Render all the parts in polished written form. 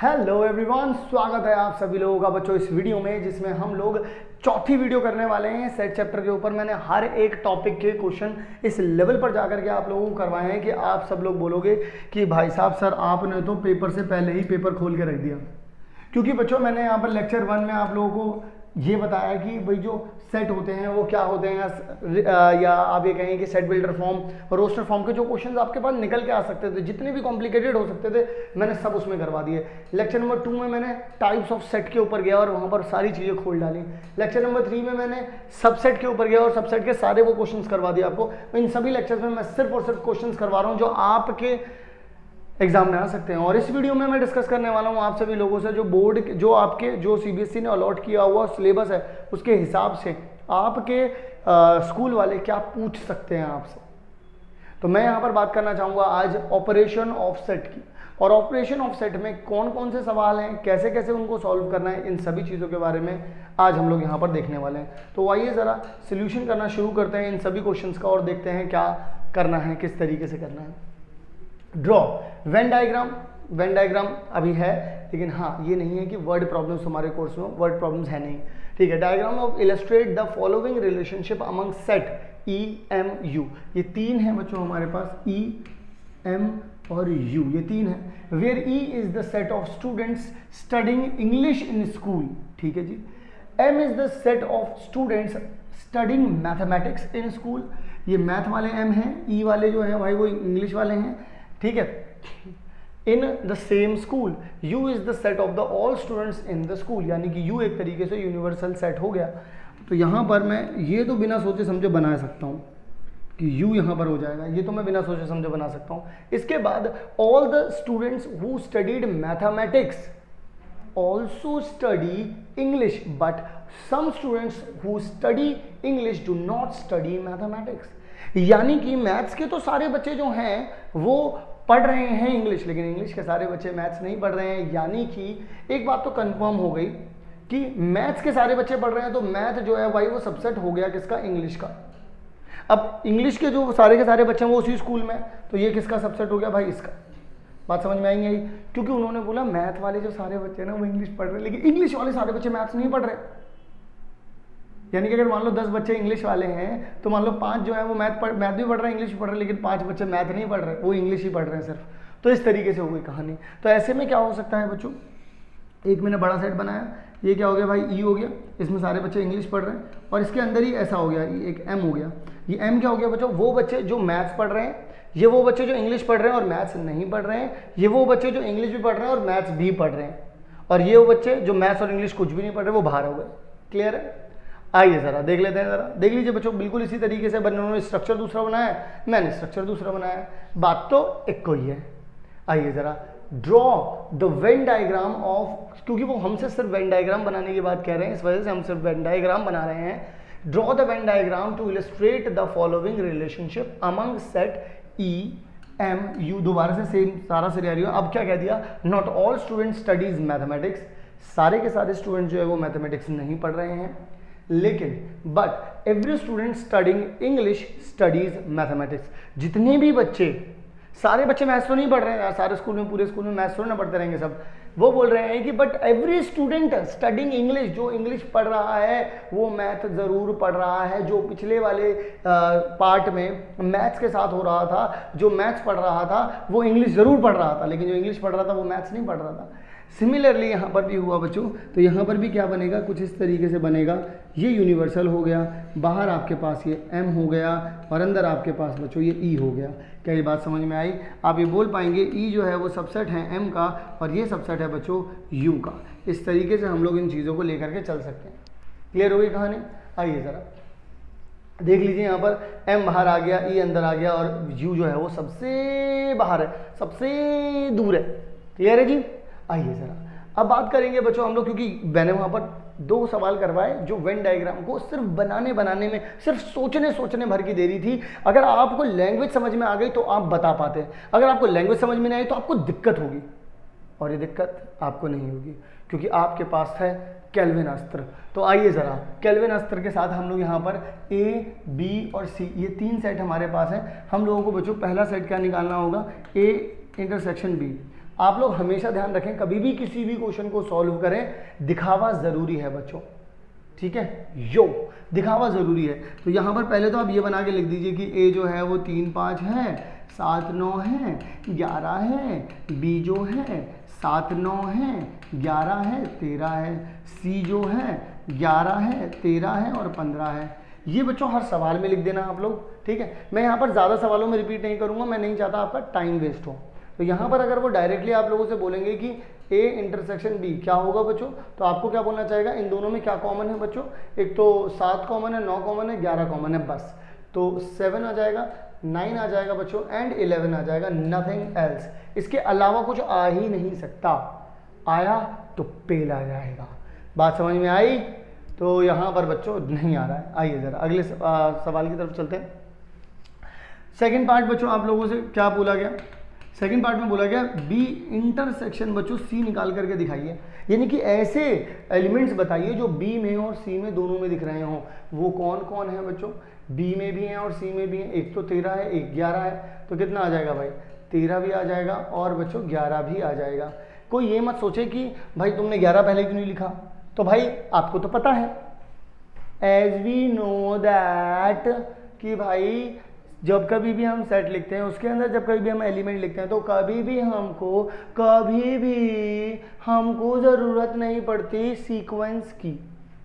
Hello everyone, स्वागत है आप सभी लोगों का बच्चों इस वीडियो में, जिसमें हम लोग चौथी वीडियो करने वाले हैं सेट चैप्टर के ऊपर। मैंने हर एक टॉपिक के क्वेश्चन इस लेवल पर जाकर के आप लोगों को करवाए हैं कि आप सब लोग बोलोगे कि भाई साहब सर आपने तो पेपर से पहले ही पेपर खोल के रख दिया। क्योंकि बच्चों मैंने यहाँ पर लेक्चर 1 में आप लोगों को ये बताया कि भाई जो सेट होते हैं वो क्या होते हैं, या आप ये कहें कि सेट बिल्डर फॉर्म और रोस्टर फॉर्म के जो क्वेश्चंस आपके पास निकल के आ सकते थे, जितने भी कॉम्प्लिकेटेड हो सकते थे, मैंने सब उसमें करवा दिए। लेक्चर नंबर 2 में मैंने टाइप्स ऑफ सेट के ऊपर गया और वहाँ पर सारी चीज़ें खोल डाली। लेक्चर नंबर 3 में मैंने सबसेट के ऊपर गया और सबसेट के सारे वो क्वेश्चन करवा दिए आपको। इन सभी लेक्चर्स में मैं सिर्फ और सिर्फ क्वेश्चन करवा रहा हूँ जो आपके एग्जाम में आ सकते हैं। और इस वीडियो में मैं डिस्कस करने वाला हूं आप सभी लोगों से जो बोर्ड जो आपके जो सीबीएसई ने अलॉट किया हुआ सिलेबस है उसके हिसाब से आपके स्कूल वाले क्या पूछ सकते हैं आपसे। तो मैं यहां पर बात करना चाहूंगा आज ऑपरेशन ऑफ सेट की, और ऑपरेशन ऑफ सेट में कौन कौन से सवाल हैं, कैसे कैसे उनको सॉल्व करना है, इन सभी चीज़ों के बारे में आज हम लोग यहाँ पर देखने वाले हैं। तो आइए ज़रा सोल्यूशन करना शुरू करते हैं इन सभी क्वेश्चंस का और देखते हैं क्या करना है, किस तरीके से करना है। ड्रॉ वेन डायग्राम अभी है, लेकिन हाँ ये नहीं है कि वर्ड प्रॉब्लम्स हमारे कोर्स में वर्ड प्रॉब्लम्स है नहीं, ठीक है। Diagram of illustrate the following relationship among set E M U, ये तीन है बच्चों हमारे पास, ई एम और यू, ये तीन है। Where E is the set of students studying English in school, ठीक है जी। M is the set of students studying mathematics in school, ये मैथ वाले एम हैं, ई वाले जो हैं भाई वो इंग्लिश वाले हैं, ठीक है। In the same school, you is the set of the all students in the school, यानी कि यू एक तरीके से यूनिवर्सल सेट हो गया। तो यहाँ पर मैं ये तो बिना सोचे समझे बना सकता हूँ कि यू यहाँ पर हो जाएगा, ये तो मैं बिना सोचे समझे बना सकता हूँ। इसके बाद all the students who studied mathematics also study English, but some students who study English do not study mathematics, यानी कि मैथ्स के तो सारे बच्चे जो हैं वो पढ़ रहे हैं इंग्लिश, लेकिन इंग्लिश के सारे बच्चे मैथ्स नहीं पढ़ रहे हैं। यानी कि एक बात तो कंफर्म हो गई कि मैथ्स के सारे बच्चे पढ़ रहे हैं, तो मैथ जो है भाई वो सबसेट हो गया किसका, इंग्लिश का। अब इंग्लिश के जो सारे के सारे बच्चे हैं वो उसी स्कूल में, तो ये किसका सबसेट हो गया भाई, इसका। बात समझ में आई नहीं आई? क्योंकि उन्होंने बोला मैथ वाले जो सारे बच्चे हैं ना वो इंग्लिश पढ़ रहे हैं, लेकिन इंग्लिश वाले सारे बच्चे मैथ्स नहीं पढ़ रहे। यानी कि अगर मान लो 10 बच्चे इंग्लिश वाले हैं तो मान लो 5 जो है वो मैथ भी पढ़ रहे हैं, इंग्लिश भी पढ़ रहे हैं, लेकिन 5 बच्चे मैथ नहीं पढ़ रहे, वो इंग्लिश ही पढ़ रहे हैं सिर्फ। तो इस तरीके से हो गई कहानी। तो ऐसे में क्या हो सकता है बच्चों, एक मैंने बड़ा सेट बनाया, ये क्या हो गया भाई, ई हो गया, इसमें सारे बच्चे इंग्लिश पढ़ रहे हैं, और इसके अंदर ही ऐसा हो गया, एक एम हो गया। ये एम क्या हो गया बच्चों, वो बच्चे जो मैथ्स पढ़ रहे हैं, ये वो बच्चे जो इंग्लिश पढ़ रहे हैं और मैथ्स नहीं पढ़ रहे हैं, ये वो बच्चे जो इंग्लिश भी पढ़ रहे हैं और मैथ्स भी पढ़ रहे हैं, और ये वो बच्चे जो मैथ्स और इंग्लिश कुछ भी नहीं पढ़ रहे, वो बाहर हो गए। क्लियर है? आइए ज़रा देख लेते हैं, ज़रा देख लीजिए बच्चों, बिल्कुल इसी तरीके से उन्होंने स्ट्रक्चर दूसरा बनाया है, मैंने स्ट्रक्चर दूसरा बनाया है, बात तो एक को ही है। आइए ज़रा draw the Venn diagram of, क्योंकि वो हमसे सिर्फ वेन डायग्राम बनाने की बात कह रहे हैं, इस वजह से हम सिर्फ वेन डायग्राम बना रहे हैं। Draw the Venn diagram to illustrate the following relationship among set E M U. दोबारा से सेम सारा सिनेरियो, अब क्या कह दिया, not all student studies mathematics, सारे के सारे स्टूडेंट जो है वो मैथमेटिक्स नहीं पढ़ रहे हैं, लेकिन but every student studying English studies mathematics, जितने भी बच्चे, सारे बच्चे मैथ्स तो नहीं पढ़ रहे हैं, सारे स्कूल में पूरे स्कूल में मैथ्स तो ना पढ़ते रहेंगे सब, वो बोल रहे हैं कि but every student studying English, जो इंग्लिश पढ़ रहा है वो मैथ ज़रूर पढ़ रहा है। जो पिछले वाले पार्ट में मैथ्स के साथ हो रहा था, जो मैथ्स पढ़ रहा था वो इंग्लिश ज़रूर पढ़ रहा था, लेकिन जो इंग्लिश पढ़ रहा था वो मैथ्स नहीं पढ़ रहा था। सिमिलरली यहाँ पर भी हुआ बच्चों, तो यहाँ पर भी क्या बनेगा, कुछ इस तरीके से बनेगा, ये यूनिवर्सल हो गया, बाहर आपके पास ये एम हो गया, और अंदर आपके पास बच्चों ये ई हो गया। क्या ये बात समझ में आई? आप ये बोल पाएंगे ई जो है वो सबसेट है एम का, और ये सबसेट है बच्चों यू का। इस तरीके से हम लोग इन चीज़ों को लेकर के चल सकते हैं। क्लियर हो गई कहानी? आइए ज़रा देख लीजिए, यहाँ पर एम बाहर आ गया, ई अंदर आ गया, और यू जो है वो सबसे बाहर है, सबसे दूर है। क्लियर है जी? आइए ज़रा अब बात करेंगे बच्चों हम लोग, क्योंकि मैंने वहाँ पर 2 सवाल करवाए जो वेन डायग्राम को सिर्फ बनाने में, सिर्फ सोचने भर की देरी थी। अगर आपको लैंग्वेज समझ में आ गई तो आप बता पाते हैं, अगर आपको लैंग्वेज समझ में नहीं आई तो आपको दिक्कत होगी, और ये दिक्कत आपको नहीं होगी क्योंकि आपके पास है केल्विन अस्त्र। तो आइए ज़रा केल्विन अस्त्र के साथ हम लोग यहाँ पर ए, बी और सी, ये 3 सेट हमारे पास हैं। हम लोगों को बच्चों पहला सेट क्या निकालना होगा, ए इंटरसेक्शन बी। आप लोग हमेशा ध्यान रखें, कभी भी किसी भी क्वेश्चन को सॉल्व करें दिखावा ज़रूरी है बच्चों, ठीक है, यो दिखावा ज़रूरी है। तो यहाँ पर पहले तो आप ये बना के लिख दीजिए कि ए जो है वो 3 5 है, 7 9 है, 11 है, बी जो है 7 9 है, 11 है, 13 है, सी जो है 11 है, 13 है और 15 है। ये बच्चों हर सवाल में लिख देना आप लोग, ठीक है। मैं यहाँ पर ज़्यादा सवालों में रिपीट नहीं करूँगा, मैं नहीं चाहता आपका टाइम वेस्ट हो। तो यहाँ पर अगर वो डायरेक्टली आप लोगों से बोलेंगे कि ए इंटरसेक्शन बी क्या होगा बच्चों, तो आपको क्या बोलना चाहिएगा, इन दोनों में क्या कॉमन है बच्चों, एक तो 7 कॉमन है, 9 कॉमन है, 11 कॉमन है, बस। तो 7 आ जाएगा, 9 आ जाएगा बच्चों एंड 11 आ जाएगा, नथिंग एल्स। इसके अलावा कुछ आ ही नहीं सकता, आया तो पेल आ जाएगा। बात समझ में आई? तो यहाँ पर बच्चों नहीं आ रहा है। आइए ज़रा अगले सवाल की तरफ चलते हैं। सेकंड पार्ट बच्चों आप लोगों से क्या बोला गया, सेकंड पार्ट में बोला गया बी इंटरसेक्शन बच्चों सी निकाल करके दिखाइए, यानी कि ऐसे एलिमेंट्स बताइए जो बी में और सी में दोनों में दिख रहे हों। वो कौन कौन है बच्चों, बी में भी हैं और सी में भी हैं। एक तो 13 है, एक 11 है, तो कितना आ जाएगा भाई, 13 भी आ जाएगा और बच्चों 11 भी आ जाएगा। कोई ये मत सोचे कि भाई तुमने 11 पहले क्यों नहीं लिखा, तो भाई आपको तो पता है, एज वी नो दैट, कि भाई जब कभी भी हम सेट लिखते हैं उसके अंदर जब कभी भी हम एलिमेंट लिखते हैं तो कभी भी हमको ज़रूरत नहीं पड़ती सीक्वेंस की।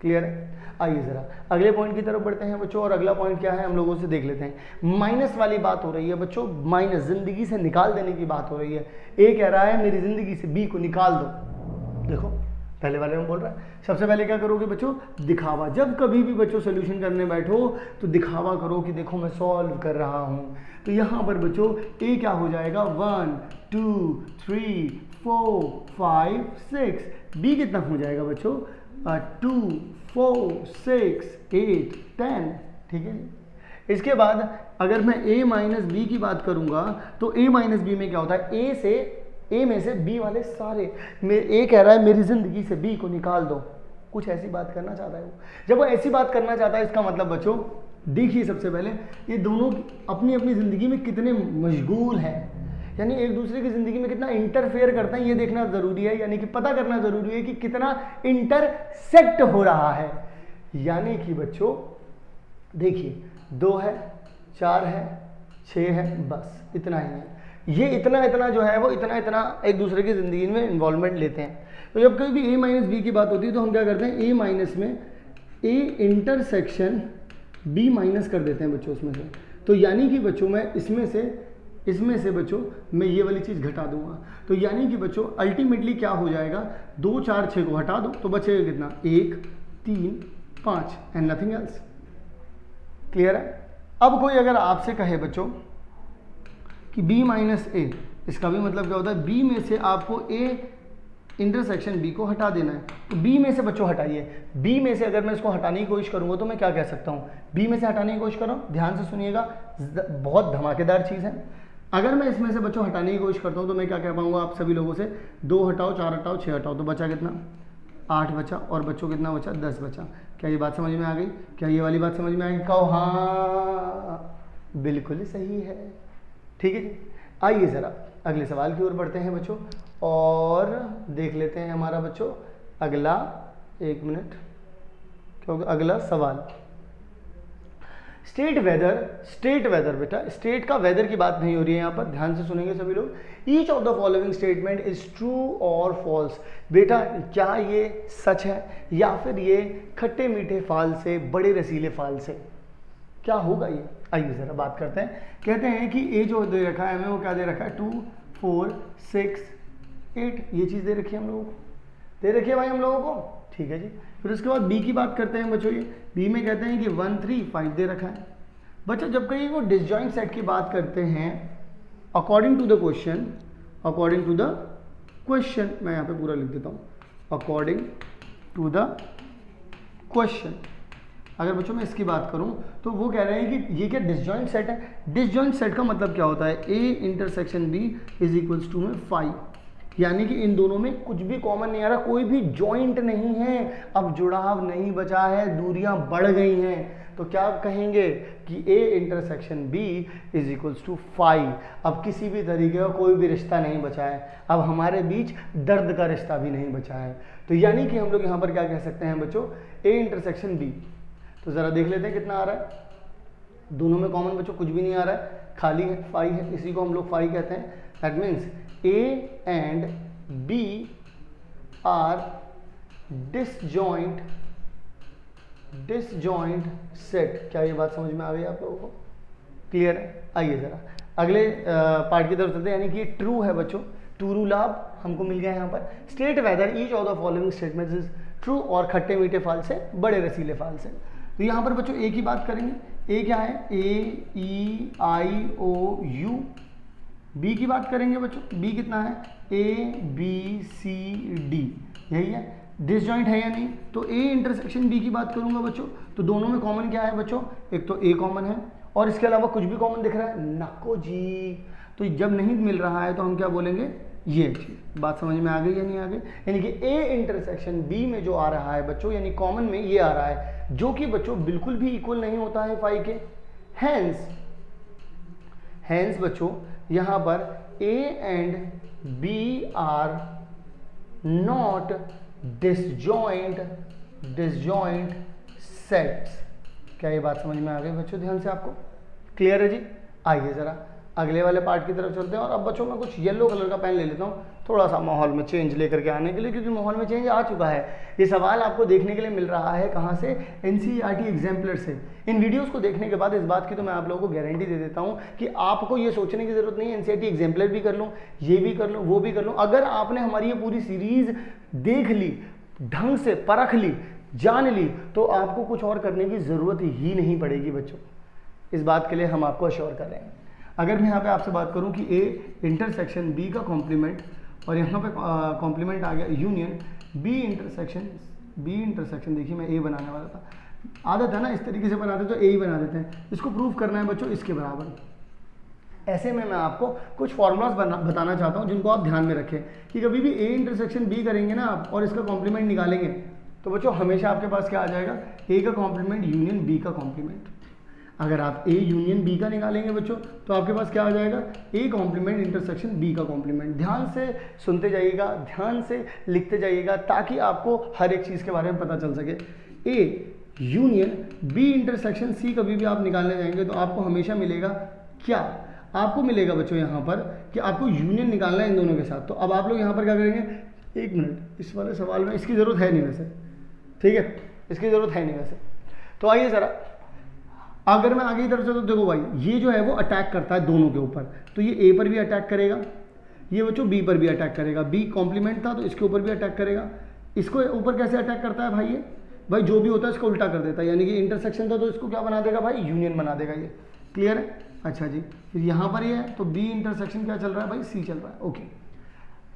क्लियर है? आइए ज़रा अगले पॉइंट की तरफ बढ़ते हैं बच्चों, और अगला पॉइंट क्या है हम लोगों से देख लेते हैं। माइनस वाली बात हो रही है बच्चों, माइनस ज़िंदगी से निकाल देने की बात हो रही है। ए कह रहा है मेरी ज़िंदगी से बी को निकाल दो। देखो पहले वाले में बोल रहा है, सबसे पहले क्या करोगे बच्चों, दिखावा। जब कभी भी बच्चों सोल्यूशन करने बैठो तो दिखावा करो कि देखो मैं सॉल्व कर रहा हूँ। तो यहाँ पर बच्चों ए क्या हो जाएगा, 1 2 3 4 5 6, बी कितना हो जाएगा बच्चों, 2 4 6 8 10, ठीक है। इसके बाद अगर मैं a माइनस बी की बात करूँगा तो a माइनस बी में क्या होता है, ए में से बी वाले सारे, ए कह रहा है मेरी ज़िंदगी से बी को निकाल दो। कुछ ऐसी बात करना चाहता है वो। जब वो ऐसी बात करना चाहता है इसका मतलब बच्चों देखिए सबसे पहले ये दोनों अपनी अपनी ज़िंदगी में कितने मशगूल हैं, यानी एक दूसरे की ज़िंदगी में कितना इंटरफेयर करते हैं ये देखना ज़रूरी है, यानी कि पता करना ज़रूरी है कि कितना इंटरसेक्ट हो रहा है। यानी कि बच्चों देखिए 2 है, 4 है, 6 है, बस इतना ही है। ये इतना जो है वो इतना एक दूसरे की ज़िंदगी में इन्वॉल्वमेंट लेते हैं। तो जब कभी भी a माइनस बी की बात होती है तो हम क्या करते हैं, a माइनस में a इंटरसेक्शन b माइनस कर देते हैं बच्चों उसमें से। तो यानी कि बच्चों मैं इसमें से बच्चों मैं ये वाली चीज़ घटा दूंगा। तो यानी कि बच्चों अल्टीमेटली क्या हो जाएगा, 2 4 6 को हटा दो तो बचेगा कितना, 1 3 5 एंड नथिंग एल्स। क्लियर है? अब कोई अगर आपसे कहे बच्चों कि b माइनस ए, इसका भी मतलब क्या होता है, b में से आपको a इंटरसेक्शन b को हटा देना है। तो b में से बच्चों हटाइए, b में से अगर मैं इसको हटाने की कोशिश करूंगा तो मैं क्या कह सकता हूँ, b में से हटाने की कोशिश करो, ध्यान से सुनिएगा, बहुत धमाकेदार चीज़ है। अगर मैं इसमें से बच्चों हटाने की कोशिश करता हूँ तो मैं क्या कह पाऊँगा आप सभी लोगों से, 2 हटाओ, 4 हटाओ, 6 हटाओ, तो बचा कितना, 8 बचा, और बच्चों कितना बचा, 10 बचा। क्या ये बात समझ में आ गई? क्या ये वाली बात समझ में आ गई? कहो हाँ, बिल्कुल सही है। ठीक है जी, आइए ज़रा अगले सवाल की ओर बढ़ते हैं बच्चों और देख लेते हैं हमारा बच्चों अगला, 1 मिनट, क्योंकि अगला सवाल स्टेट वेदर। बेटा स्टेट का वेदर की बात नहीं हो रही है यहाँ पर, ध्यान से सुनेंगे सभी लोग। Each of the following statement is true और फॉल्स। बेटा क्या ये सच है या फिर ये खट्टे मीठे फाल से, बड़े रसीले फाल से, क्या होगा ये? आइए ज़रा बात करते हैं। कहते हैं कि ए जो दे रखा है हमें, वो क्या दे रखा है, 2 4 6 8, ये चीज़ दे रखी है हम लोगों को, दे रखी है भाई हम लोगों को। ठीक है जी, फिर उसके बाद बी की बात करते हैं बच्चों। ये बी में कहते हैं कि 1 3 5 दे रखा है। बच्चों जब कहीं वो डिसजॉइंट सेट की बात करते हैं, अकॉर्डिंग टू द क्वेश्चन, मैं यहाँ पे पूरा लिख देता हूँ, अकॉर्डिंग टू द क्वेश्चन। अगर बच्चों मैं इसकी बात करूं तो वो कह रहे हैं कि ये क्या डिसजॉइंट सेट है। डिसजॉइंट सेट का मतलब क्या होता है, a intersection b is equals to में 5, यानी कि इन दोनों में कुछ भी कॉमन नहीं आ रहा, कोई भी जॉइंट नहीं है, अब जुड़ाव नहीं बचा है, दूरियां बढ़ गई हैं। तो क्या कहेंगे कि A intersection B is equals to phi. अब किसी भी तरीके का कोई भी रिश्ता नहीं बचा है, अब हमारे बीच दर्द का रिश्ता भी नहीं बचा है। तो यानी कि हम लोग यहाँ पर क्या कह सकते हैं बच्चों, ए इंटरसेक्शन बी। तो ज़रा देख लेते हैं कितना आ रहा है। दोनों में कॉमन बच्चों कुछ भी नहीं आ रहा है, खाली है, फाई है, इसी को हम लोग फाई कहते हैं। That means A and B are disjoint set. क्या ये बात समझ में आ गई आप लोगों को? क्लियर है? आइए ज़रा अगले पार्ट की तरफ चलते हैं, यानी कि ट्रू है बच्चों। टू रूल आप हमको मिल गया यहाँ पर। State whether each of the following statements is true, और खट्टे मीठे फाल से बड़े रसीले फाल से। तो यहाँ पर बच्चों ए की बात करेंगे। ए क्या है? AEIOU। बी की बात करेंगे बच्चों, बी कितना है? ABCD, यही है। डिसजॉइंट है या नहीं? तो ए इंटरसेक्शन बी की बात करूंगा बच्चों, तो दोनों में कॉमन क्या है बच्चों? एक तो ए कॉमन है, और इसके अलावा कुछ भी कॉमन दिख रहा है? नको जी। तो जब नहीं मिल रहा है तो हम क्या बोलेंगे? ये चीज। बात समझ में आ गई या नहीं आ गई? यानी कि ए इंटरसेक्शन बी में जो आ रहा है बच्चों, यानी कॉमन में ये आ रहा है, जो कि बच्चों बिल्कुल भी इक्वल नहीं होता है फाई के। हैंस बच्चों यहाँ पर A and B are not disjoint sets. क्या ये बात समझ में आ गई बच्चों? ध्यान से आपको क्लियर है जी? आइए जरा अगले वाले पार्ट की तरफ चलते हैं। और अब बच्चों मैं कुछ येलो कलर का पेन ले लेता हूँ, थोड़ा सा माहौल में चेंज लेकर के आने के लिए, क्योंकि माहौल में चेंज आ चुका है। ये सवाल आपको देखने के लिए मिल रहा है कहाँ से? NCERT एग्जाम्पलर से। इन वीडियोस को देखने के बाद इस बात की तो मैं आप लोगों को गारंटी दे देता हूँ कि आपको ये सोचने की जरूरत नहीं है NCERT एग्जाम्पलर भी कर लूँ, ये भी कर लूँ, वो भी कर लूँ। अगर आपने हमारी ये पूरी सीरीज देख ली, ढंग से परख ली, जान ली, तो आपको कुछ और करने की जरूरत ही नहीं पड़ेगी बच्चों। इस बात के लिए हम आपको अश्योर कर रहे हैं। अगर मैं यहाँ पे आपसे बात करूँ कि ए इंटरसेक्शन बी का कॉम्प्लीमेंट, और यहाँ पे कॉम्प्लीमेंट आ गया यूनियन बी इंटरसेक्शन, देखिए मैं ए बनाने वाला था, आदत है ना इस तरीके से बनाते तो ए ही बना देते हैं। इसको प्रूव करना है बच्चों इसके बराबर। ऐसे में मैं आपको कुछ फॉर्मूलाज बताना चाहता हूँ जिनको आप ध्यान में रखें कि कभी भी ए इंटरसेक्शन बी करेंगे ना आप और इसका कॉम्प्लीमेंट निकालेंगे तो बच्चों हमेशा आपके पास क्या आ जाएगा? ए का कॉम्प्लीमेंट यूनियन बी का कॉम्प्लीमेंट। अगर आप ए यूनियन बी का निकालेंगे बच्चों तो आपके पास क्या आ जाएगा? ए कॉम्प्लीमेंट इंटरसेक्शन बी का कॉम्प्लीमेंट। ध्यान से सुनते जाइएगा, ध्यान से लिखते जाइएगा, ताकि आपको हर एक चीज़ के बारे में पता चल सके। A union B intersection C कभी भी आप निकालने जाएंगे तो आपको हमेशा मिलेगा क्या? आपको मिलेगा बच्चों यहाँ पर कि आपको यूनियन निकालना है इन दोनों के साथ। तो अब आप लोग यहाँ पर क्या करेंगे? एक मिनट, इस वाले सवाल में इसकी ज़रूरत है नहीं वैसे, ठीक है, इसकी ज़रूरत है नहीं वैसे। तो आइए ज़रा अगर मैं आगे की तरफ से, तो देखो भाई ये जो है वो अटैक करता है दोनों के ऊपर, तो ये ए पर भी अटैक करेगा, ये बच्चों बी पर भी अटैक करेगा। बी कॉम्प्लीमेंट था तो इसके ऊपर भी अटैक करेगा। इसको ऊपर कैसे अटैक करता है भाई? ये भाई जो भी होता है इसको उल्टा कर देता है, यानी कि इंटरसेक्शन था तो इसको क्या बना देगा भाई? यूनियन बना देगा। ये क्लियर है? अच्छा जी, फिर यहाँ पर ये है तो बी इंटरसेक्शन क्या चल रहा है भाई? सी चल रहा है। ओके,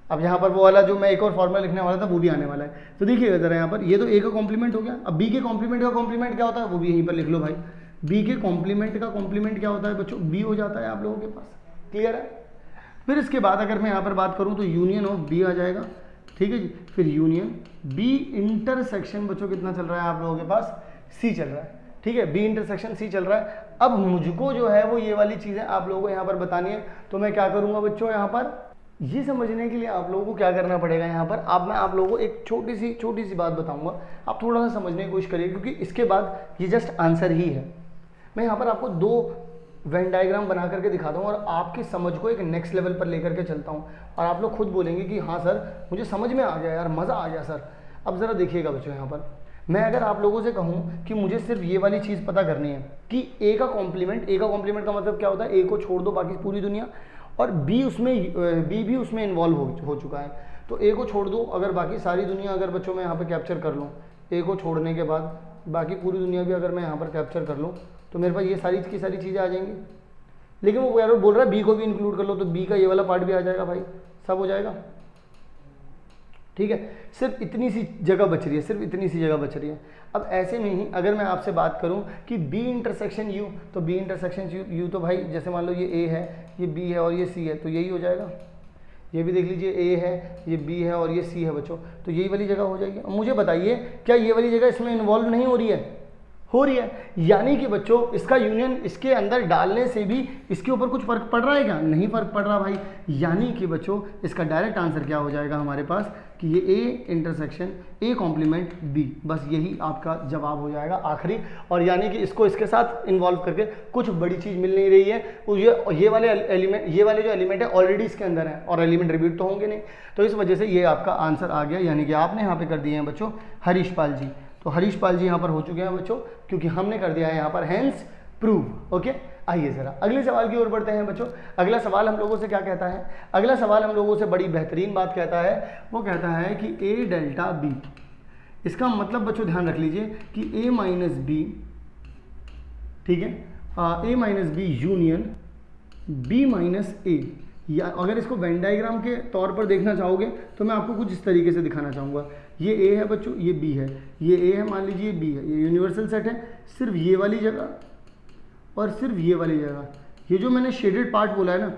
अब यहाँ पर वो वाला जो मैं एक और फॉर्मूला लिखने वाला था वो भी आने वाला है। तो देखिएगा जरा यहाँ पर, ये तो ए का कॉम्प्लीमेंट हो गया। अब बी के कॉम्प्लीमेंट का कॉम्प्लीमेंट क्या होता है वो भी यहीं पर लिख लो भाई। बी के कॉम्प्लीमेंट का कॉम्प्लीमेंट क्या होता है बच्चों? बी हो जाता है आप लोगों के पास। क्लियर है? फिर इसके बाद अगर मैं यहाँ पर बात करूँ तो यूनियन ऑफ बी आ जाएगा, ठीक है जी। फिर यूनियन बी इंटरसेक्शन बच्चों कितना चल रहा है आप लोगों के पास? सी चल रहा है, ठीक है, बी इंटरसेक्शन सी चल रहा है। अब मुझको जो है वो ये वाली चीज़ें आप लोगों को यहाँ पर बतानी है, तो मैं क्या करूँगा बच्चों? यहाँ पर ये समझने के लिए आप लोगों को क्या करना पड़ेगा? यहाँ पर अब मैं आप लोगों को एक छोटी सी बात बताऊँगा, आप थोड़ा सा समझने की कोशिश करिए, क्योंकि इसके बाद ये जस्ट आंसर ही है। मैं यहाँ पर आपको दो वेन डायग्राम बना करके दिखाता हूँ और आपकी समझ को एक नेक्स्ट लेवल पर लेकर के चलता हूँ, और आप लोग खुद बोलेंगे कि हाँ सर मुझे समझ में आ गया यार, मज़ा आ गया सर। अब ज़रा देखिएगा बच्चों, यहाँ पर मैं अगर आप लोगों से कहूँ कि मुझे सिर्फ ये वाली चीज़ पता करनी है कि ए का कॉम्प्लीमेंट का मतलब क्या होता है? ए को छोड़ दो बाकी पूरी दुनिया, और बी भी उसमें इन्वॉल्व हो चुका है, तो ए को छोड़ दो, अगर बाकी सारी दुनिया अगर बच्चों मैं यहाँ पर कैप्चर कर लूँ, ए को छोड़ने के बाद बाकी पूरी दुनिया भी अगर मैं यहाँ पर कैप्चर कर लूँ तो मेरे पास ये सारी की सारी चीज़ें आ जाएंगी। लेकिन वो यार बोल रहा है बी को भी इंक्लूड कर लो, तो बी का ये वाला पार्ट भी आ जाएगा भाई, सब हो जाएगा, ठीक है। सिर्फ इतनी सी जगह बच रही है, अब ऐसे में ही अगर मैं आपसे बात करूं कि बी इंटरसेक्शन यू, तो बी इंटरसेक्शन यू तो भाई जैसे मान लो ये ए है, ये बी है और ये सी है, तो यही हो जाएगा। ये भी देख लीजिए, ए है, ये बी है और ये सी है बच्चों, तो यही वाली जगह हो जाएगी। अब मुझे बताइए क्या ये वाली जगह इसमें इन्वॉल्व नहीं हो रही है? हो रही है। यानी कि बच्चों इसका यूनियन इसके अंदर डालने से भी इसके ऊपर कुछ फर्क पड़ रहा है क्या? नहीं फर्क पड़ रहा भाई। यानी कि बच्चों इसका डायरेक्ट आंसर क्या हो जाएगा हमारे पास कि ये A intersection A complement B, बस यही आपका जवाब हो जाएगा आखिरी। और यानी कि इसको इसके साथ इन्वॉल्व करके कुछ बड़ी चीज़ मिल नहीं रही है। ये वाले एलिमेंट, ये वाले जो एलिमेंट है ऑलरेडी इसके अंदर है और एलिमेंट रिपीट तो होंगे नहीं, तो इस वजह से ये आपका आंसर आ गया। यानी कि आपने यहाँ पे कर दिए हैं बच्चों हरीश पाल जी। तो हरीश पाल जी यहाँ पर हो चुके हैं बच्चों, क्योंकि हमने कर दिया है यहाँ पर हेंस प्रूव। ओके, आइए जरा अगले सवाल की ओर बढ़ते हैं बच्चों। अगला सवाल हम लोगों से क्या कहता है? अगला सवाल हम लोगों से बड़ी बेहतरीन बात कहता है, वो कहता है कि ए डेल्टा बी। इसका मतलब बच्चों ध्यान रख लीजिए कि ए माइनस बी, ठीक है, A minus B union B minus A. या अगर इसको वेन डायग्राम के तौर पर देखना चाहोगे तो मैं आपको कुछ इस तरीके से दिखाना चाहूँगा। ये ए है बच्चों, ये बी है, ये ए है, मान लीजिए बी है, ये यूनिवर्सल सेट है। सिर्फ ये वाली जगह और सिर्फ ये वाली जगह, ये जो मैंने शेडेड पार्ट बोला है ना,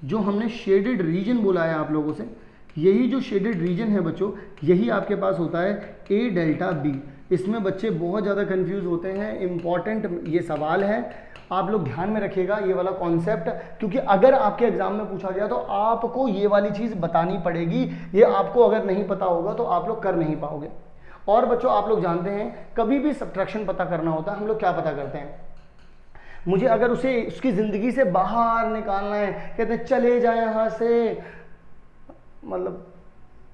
जो हमने शेडेड रीजन बोला है आप लोगों से, यही जो शेडेड रीजन है बच्चों, यही आपके पास होता है ए डेल्टा बी। इसमें बच्चे बहुत ज़्यादा कंफ्यूज होते हैं। इम्पॉर्टेंट ये सवाल है, आप लोग ध्यान में रखिएगा ये वाला कॉन्सेप्ट, क्योंकि अगर आपके एग्जाम में पूछा गया तो आपको ये वाली चीज़ बतानी पड़ेगी। ये आपको अगर नहीं पता होगा तो आप लोग कर नहीं पाओगे। और बच्चों आप लोग जानते हैं कभी भी सब्ट्रैक्शन पता करना होता है, हम लोग क्या पता करते हैं? मुझे अगर उसे उसकी ज़िंदगी से बाहर निकालना है, कहते हैं चले जाए यहाँ से, मतलब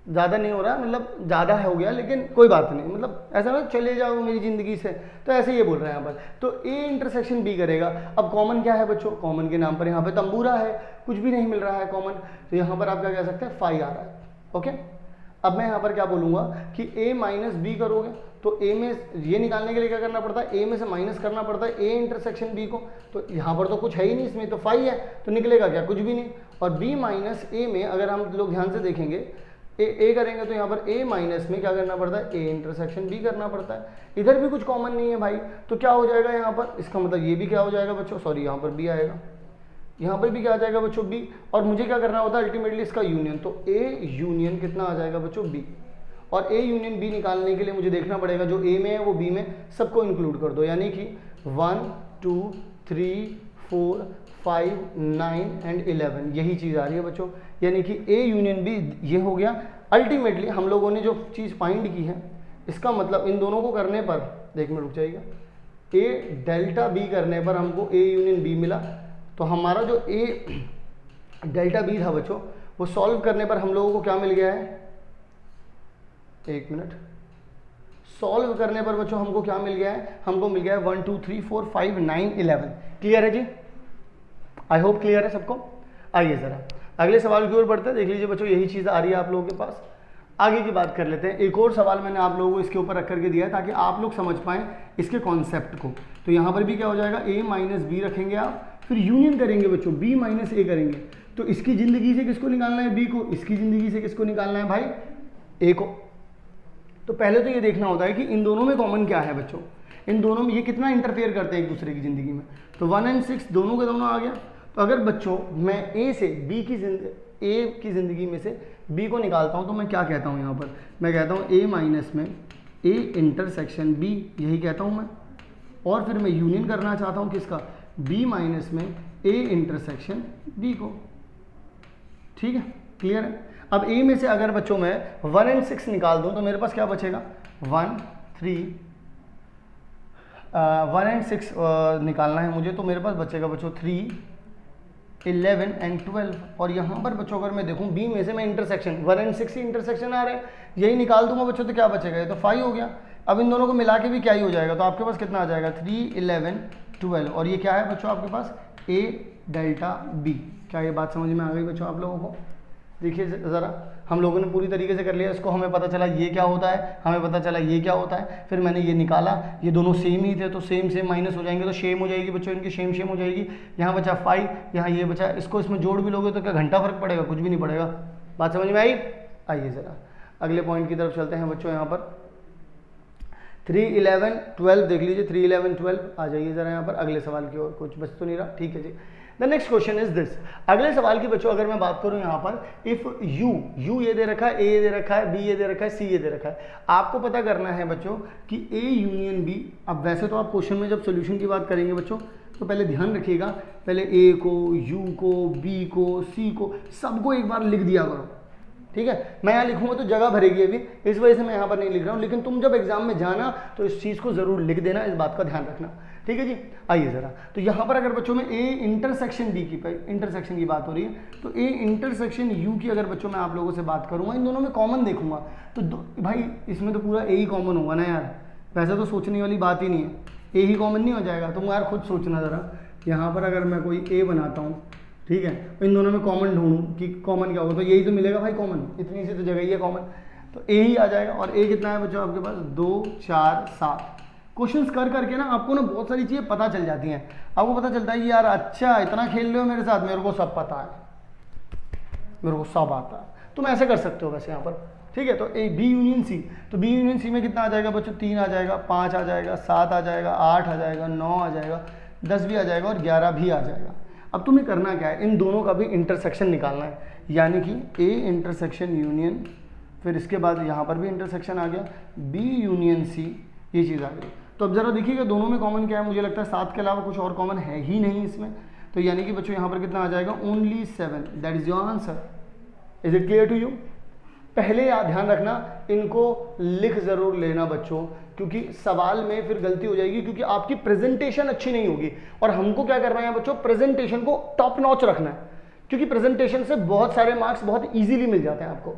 ज़्यादा नहीं हो रहा, मतलब ज़्यादा हो गया लेकिन कोई बात नहीं, मतलब ऐसा ना चले जाओ मेरी ज़िंदगी से, तो ऐसे ये बोल रहे हैं यहाँ पर। तो ए इंटरसेक्शन बी करेगा। अब कॉमन क्या है बच्चों? कॉमन के नाम पर यहाँ पे तंबूरा है, कुछ भी नहीं मिल रहा है कॉमन, तो यहाँ पर आप क्या कह सकते हैं? फाई आ रहा है। ओके, अब मैं यहाँ पर क्या बोलूँगा कि ए माइनस बी करोगे तो ए में ये निकालने के लिए क्या करना पड़ता है? ए में से माइनस करना पड़ता है ए इंटरसेक्शन बी को। तो यहाँ पर तो कुछ है ही नहीं, इसमें तो फाई है, तो निकलेगा क्या? कुछ भी नहीं। और बी माइनस ए में अगर हम लोग ध्यान से देखेंगे, ए करेंगे तो यहाँ पर ए माइनस में क्या करना पड़ता है? ए इंटरसेक्शन बी करना पड़ता है। इधर भी कुछ कॉमन नहीं है भाई, तो क्या हो जाएगा यहाँ पर? इसका मतलब ये भी क्या हो जाएगा बच्चों? सॉरी, यहाँ पर बी आएगा, यहाँ पर भी क्या आ जाएगा बच्चों? बी। और मुझे क्या करना होता है अल्टीमेटली? इसका यूनियन। तो ए यूनियन कितना आ जाएगा बच्चों? बी। और ए यूनियन बी निकालने के लिए मुझे देखना पड़ेगा जो ए में है वो बी में, सबको इंक्लूड कर दो। यानी कि 1 2 3 4 5 9 एंड 11, यही चीज़ आ रही है बच्चों। यानी कि ए यूनियन बी ये हो गया। अल्टीमेटली हम लोगों ने जो चीज़ फाइंड की है, इसका मतलब इन दोनों को करने पर, देख में रुक जाएगा, ए डेल्टा बी करने पर हमको ए यूनियन बी मिला। तो हमारा जो ए डेल्टा बी था बच्चों, वो सॉल्व करने पर हम लोगों को क्या मिल गया है? एक मिनट, सॉल्व करने पर बच्चों हमको क्या मिल गया है? हमको मिल गया है 1 2 3 4 5 9 11। क्लियर है जी? आई होप क्लियर है सबको। आइए ज़रा अगले सवाल की ओर बढ़ते हैं। देख लीजिए बच्चों, यही चीज़ आ रही है आप लोगों के पास। आगे की बात कर लेते हैं। एक और सवाल मैंने आप लोगों को इसके ऊपर रख करके दिया है ताकि आप लोग समझ पाएँ इसके कॉन्सेप्ट को। तो यहाँ पर भी क्या हो जाएगा? ए माइनस बी रखेंगे आप, फिर यूनियन करेंगे बच्चों, बी माइनस ए करेंगे। तो इसकी ज़िंदगी से किसको निकालना है? बी को। इसकी ज़िंदगी से किसको निकालना है भाई? ए को। तो पहले तो ये देखना होता है कि इन दोनों में कॉमन क्या है बच्चों, इन दोनों में ये कितना इंटरफेयर करते हैं एक दूसरे की ज़िंदगी में। तो 1 और 6 दोनों के दोनों आ गया। तो अगर बच्चों मैं ए से बी की ए की ज़िंदगी में से बी को निकालता हूँ तो मैं क्या कहता हूँ? यहाँ पर मैं कहता हूँ ए माइनस में ए इंटरसेक्शन बी, यही कहता हूँ मैं। और फिर मैं यूनियन करना चाहता हूँ किसका? बी माइनस में ए इंटरसेक्शन बी को। ठीक है, क्लियर है? अब ए में से अगर बच्चों मैं 1 और 6 निकाल दूँ तो मेरे पास क्या बचेगा? 1 और 6 निकालना है मुझे, तो मेरे पास बचेगा बच्चों 3 11 एंड 12। और यहाँ पर बच्चों अगर मैं देखूँ बी में से मैं इंटरसेक्शन 1 और 6 ही इंटरसेक्शन आ रहे हैं, यही निकाल दूंगा बच्चों, तो क्या बचेगा? ये तो 5 हो गया। अब इन दोनों को मिला के भी क्या ही हो जाएगा, तो आपके पास कितना आ जाएगा? 3 11 12। और ये क्या है बच्चों आपके पास? ए डेल्टा बी। क्या ये बात समझ में आ गई बच्चों आप लोगों को? देखिए ज़रा, हम लोगों ने पूरी तरीके से कर लिया इसको। हमें पता चला ये क्या होता है, हमें पता चला ये क्या होता है, फिर मैंने ये निकाला, ये दोनों सेम ही थे तो सेम सेम माइनस हो जाएंगे तो सेम हो जाएगी बच्चों, इनकी सेम हो जाएगी। यहाँ बचा 5, यहाँ ये बचा, इसको इसमें जोड़ भी लोगे तो क्या घंटा फर्क पड़ेगा? कुछ भी नहीं पड़ेगा। बात समझ में आई? आइए ज़रा अगले पॉइंट की तरफ चलते हैं बच्चों। यहाँ पर 3 11 12 देख लीजिए, 3 11 12 आ जाइए ज़रा यहाँ पर अगले सवाल की ओर। कुछ बच तो नहीं रहा? ठीक है जी। The next question is this. अगले सवाल की बच्चों अगर मैं बात करूं यहाँ पर, इफ यू ये दे रखा है, ए ये दे रखा है, बी ये दे रखा है, सी ये दे रखा है, आपको पता करना है बच्चों कि ए यूनियन बी। अब वैसे तो आप क्वेश्चन में जब सोल्यूशन की बात करेंगे बच्चों तो पहले ध्यान रखिएगा, पहले ए को, यू को, बी को, सी को, सबको एक बार लिख दिया करो, ठीक है। मैं यहाँ लिखूंगा तो जगह भरेगी अभी, इस वजह से मैं यहाँ पर नहीं लिख रहा हूँ, लेकिन तुम जब एग्जाम में जाना तो इस चीज़ को जरूर लिख देना, इस बात का ध्यान रखना, ठीक है जी। आइए ज़रा, तो यहाँ पर अगर बच्चों में ए इंटरसेक्शन बी की इंटरसेक्शन की बात हो रही है, तो ए इंटरसेक्शन यू की अगर बच्चों मैं आप लोगों से बात करूँगा, इन दोनों में कॉमन देखूंगा तो भाई इसमें तो पूरा ए ही कॉमन होगा ना यार, वैसे तो सोचने वाली बात ही नहीं है, ए ही कॉमन नहीं हो जाएगा। तुम यार खुद सोचना ज़रा, यहाँ पर अगर मैं कोई ए बनाता हूँ, ठीक है, इन दोनों में कॉमन ढूंढूं कि कॉमन क्या होगा, तो यही तो मिलेगा भाई कॉमन, इतनी सी तो जगह ही है कॉमन, तो ए ही आ जाएगा। और ए कितना है बच्चों आपके पास, 2 4 7। क्वेश्चंस कर करके ना आपको ना बहुत सारी चीज़ें पता चल जाती हैं, आपको पता चलता है कि यार अच्छा इतना खेल रहे हो मेरे साथ, मेरे को सब पता है, मेरे को सब आता है। तुम ऐसे कर सकते हो वैसे यहाँ पर, ठीक है। तो ए बी यूनियन सी, तो बी यूनियन सी में कितना आ जाएगा बच्चों, 3 आ जाएगा, 5 आ जाएगा, 7 आ जाएगा, 8 आ जाएगा, 9 आ जाएगा, 10 भी आ जाएगा और 11 भी आ जाएगा। अब तुम्हें करना क्या है, इन दोनों का भी इंटरसेक्शन निकालना है, यानी कि ए इंटरसेक्शन यूनियन, फिर इसके बाद यहाँ पर भी इंटरसेक्शन आ गया, बी यूनियन सी, ये चीज़ आ गई। तो अब जरा देखिएगा दोनों में कॉमन क्या है, मुझे लगता है 7 के अलावा कुछ और कॉमन है ही नहीं इसमें, तो यानी कि बच्चों यहाँ पर कितना आ जाएगा, only 7, that is your answer. Is it clear to you? पहले ध्यान रखना, इनको लिख जरूर लेना बच्चों, क्योंकि सवाल में फिर गलती हो जाएगी, क्योंकि आपकी प्रेजेंटेशन अच्छी नहीं होगी, और हमको क्या करना है बच्चों, प्रेजेंटेशन को टॉप नॉच रखना है, क्योंकि प्रेजेंटेशन से बहुत सारे मार्क्स बहुत इजीली मिल जाते हैं आपको।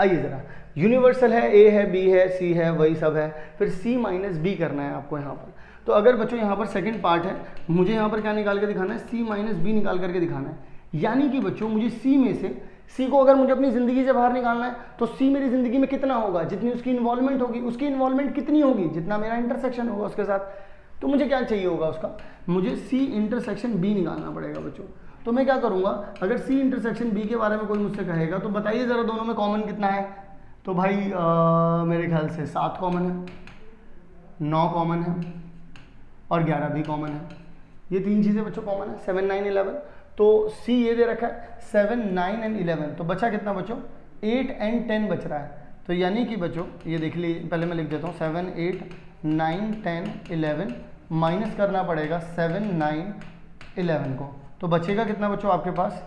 आइए जरा, यूनिवर्सल है, ए है, बी है, सी है, वही सब है, फिर सी माइनस बी करना है आपको यहाँ पर। तो अगर बच्चों यहाँ पर सेकंड पार्ट है, मुझे यहाँ पर क्या निकाल के दिखाना है, सी माइनस बी निकाल करके दिखाना है, यानी कि बच्चों मुझे सी में से, सी को अगर मुझे अपनी ज़िंदगी से बाहर निकालना है, तो सी मेरी ज़िंदगी में कितना होगा, जितनी उसकी इन्वॉल्वमेंट होगी, उसकी इन्वॉल्वमेंट कितनी होगी, जितना मेरा इंटरसेक्शन होगा उसके साथ। तो मुझे क्या चाहिए होगा उसका, मुझे सी इंटरसेक्शन बी निकालना पड़ेगा बच्चों। तो मैं क्या करूँगा, अगर सी इंटरसेक्शन बी के बारे में कोई मुझसे कहेगा तो बताइए ज़रा दोनों में कॉमन कितना है, तो भाई मेरे ख्याल से 7 कॉमन है, 9 कॉमन है और 11 भी कॉमन है, ये 3 चीज़ें बच्चों कॉमन है, 7 9 11। तो सी ये दे रखा है 7 9 एंड 11, तो बचा कितना बच्चों, 8 एंड 10 बच रहा है। तो यानी कि बच्चों ये देख लीजिए, पहले मैं लिख देता हूँ, 7 8 9 10 11 माइनस करना पड़ेगा 7 9 11 को, तो बचेगा कितना बच्चों आपके पास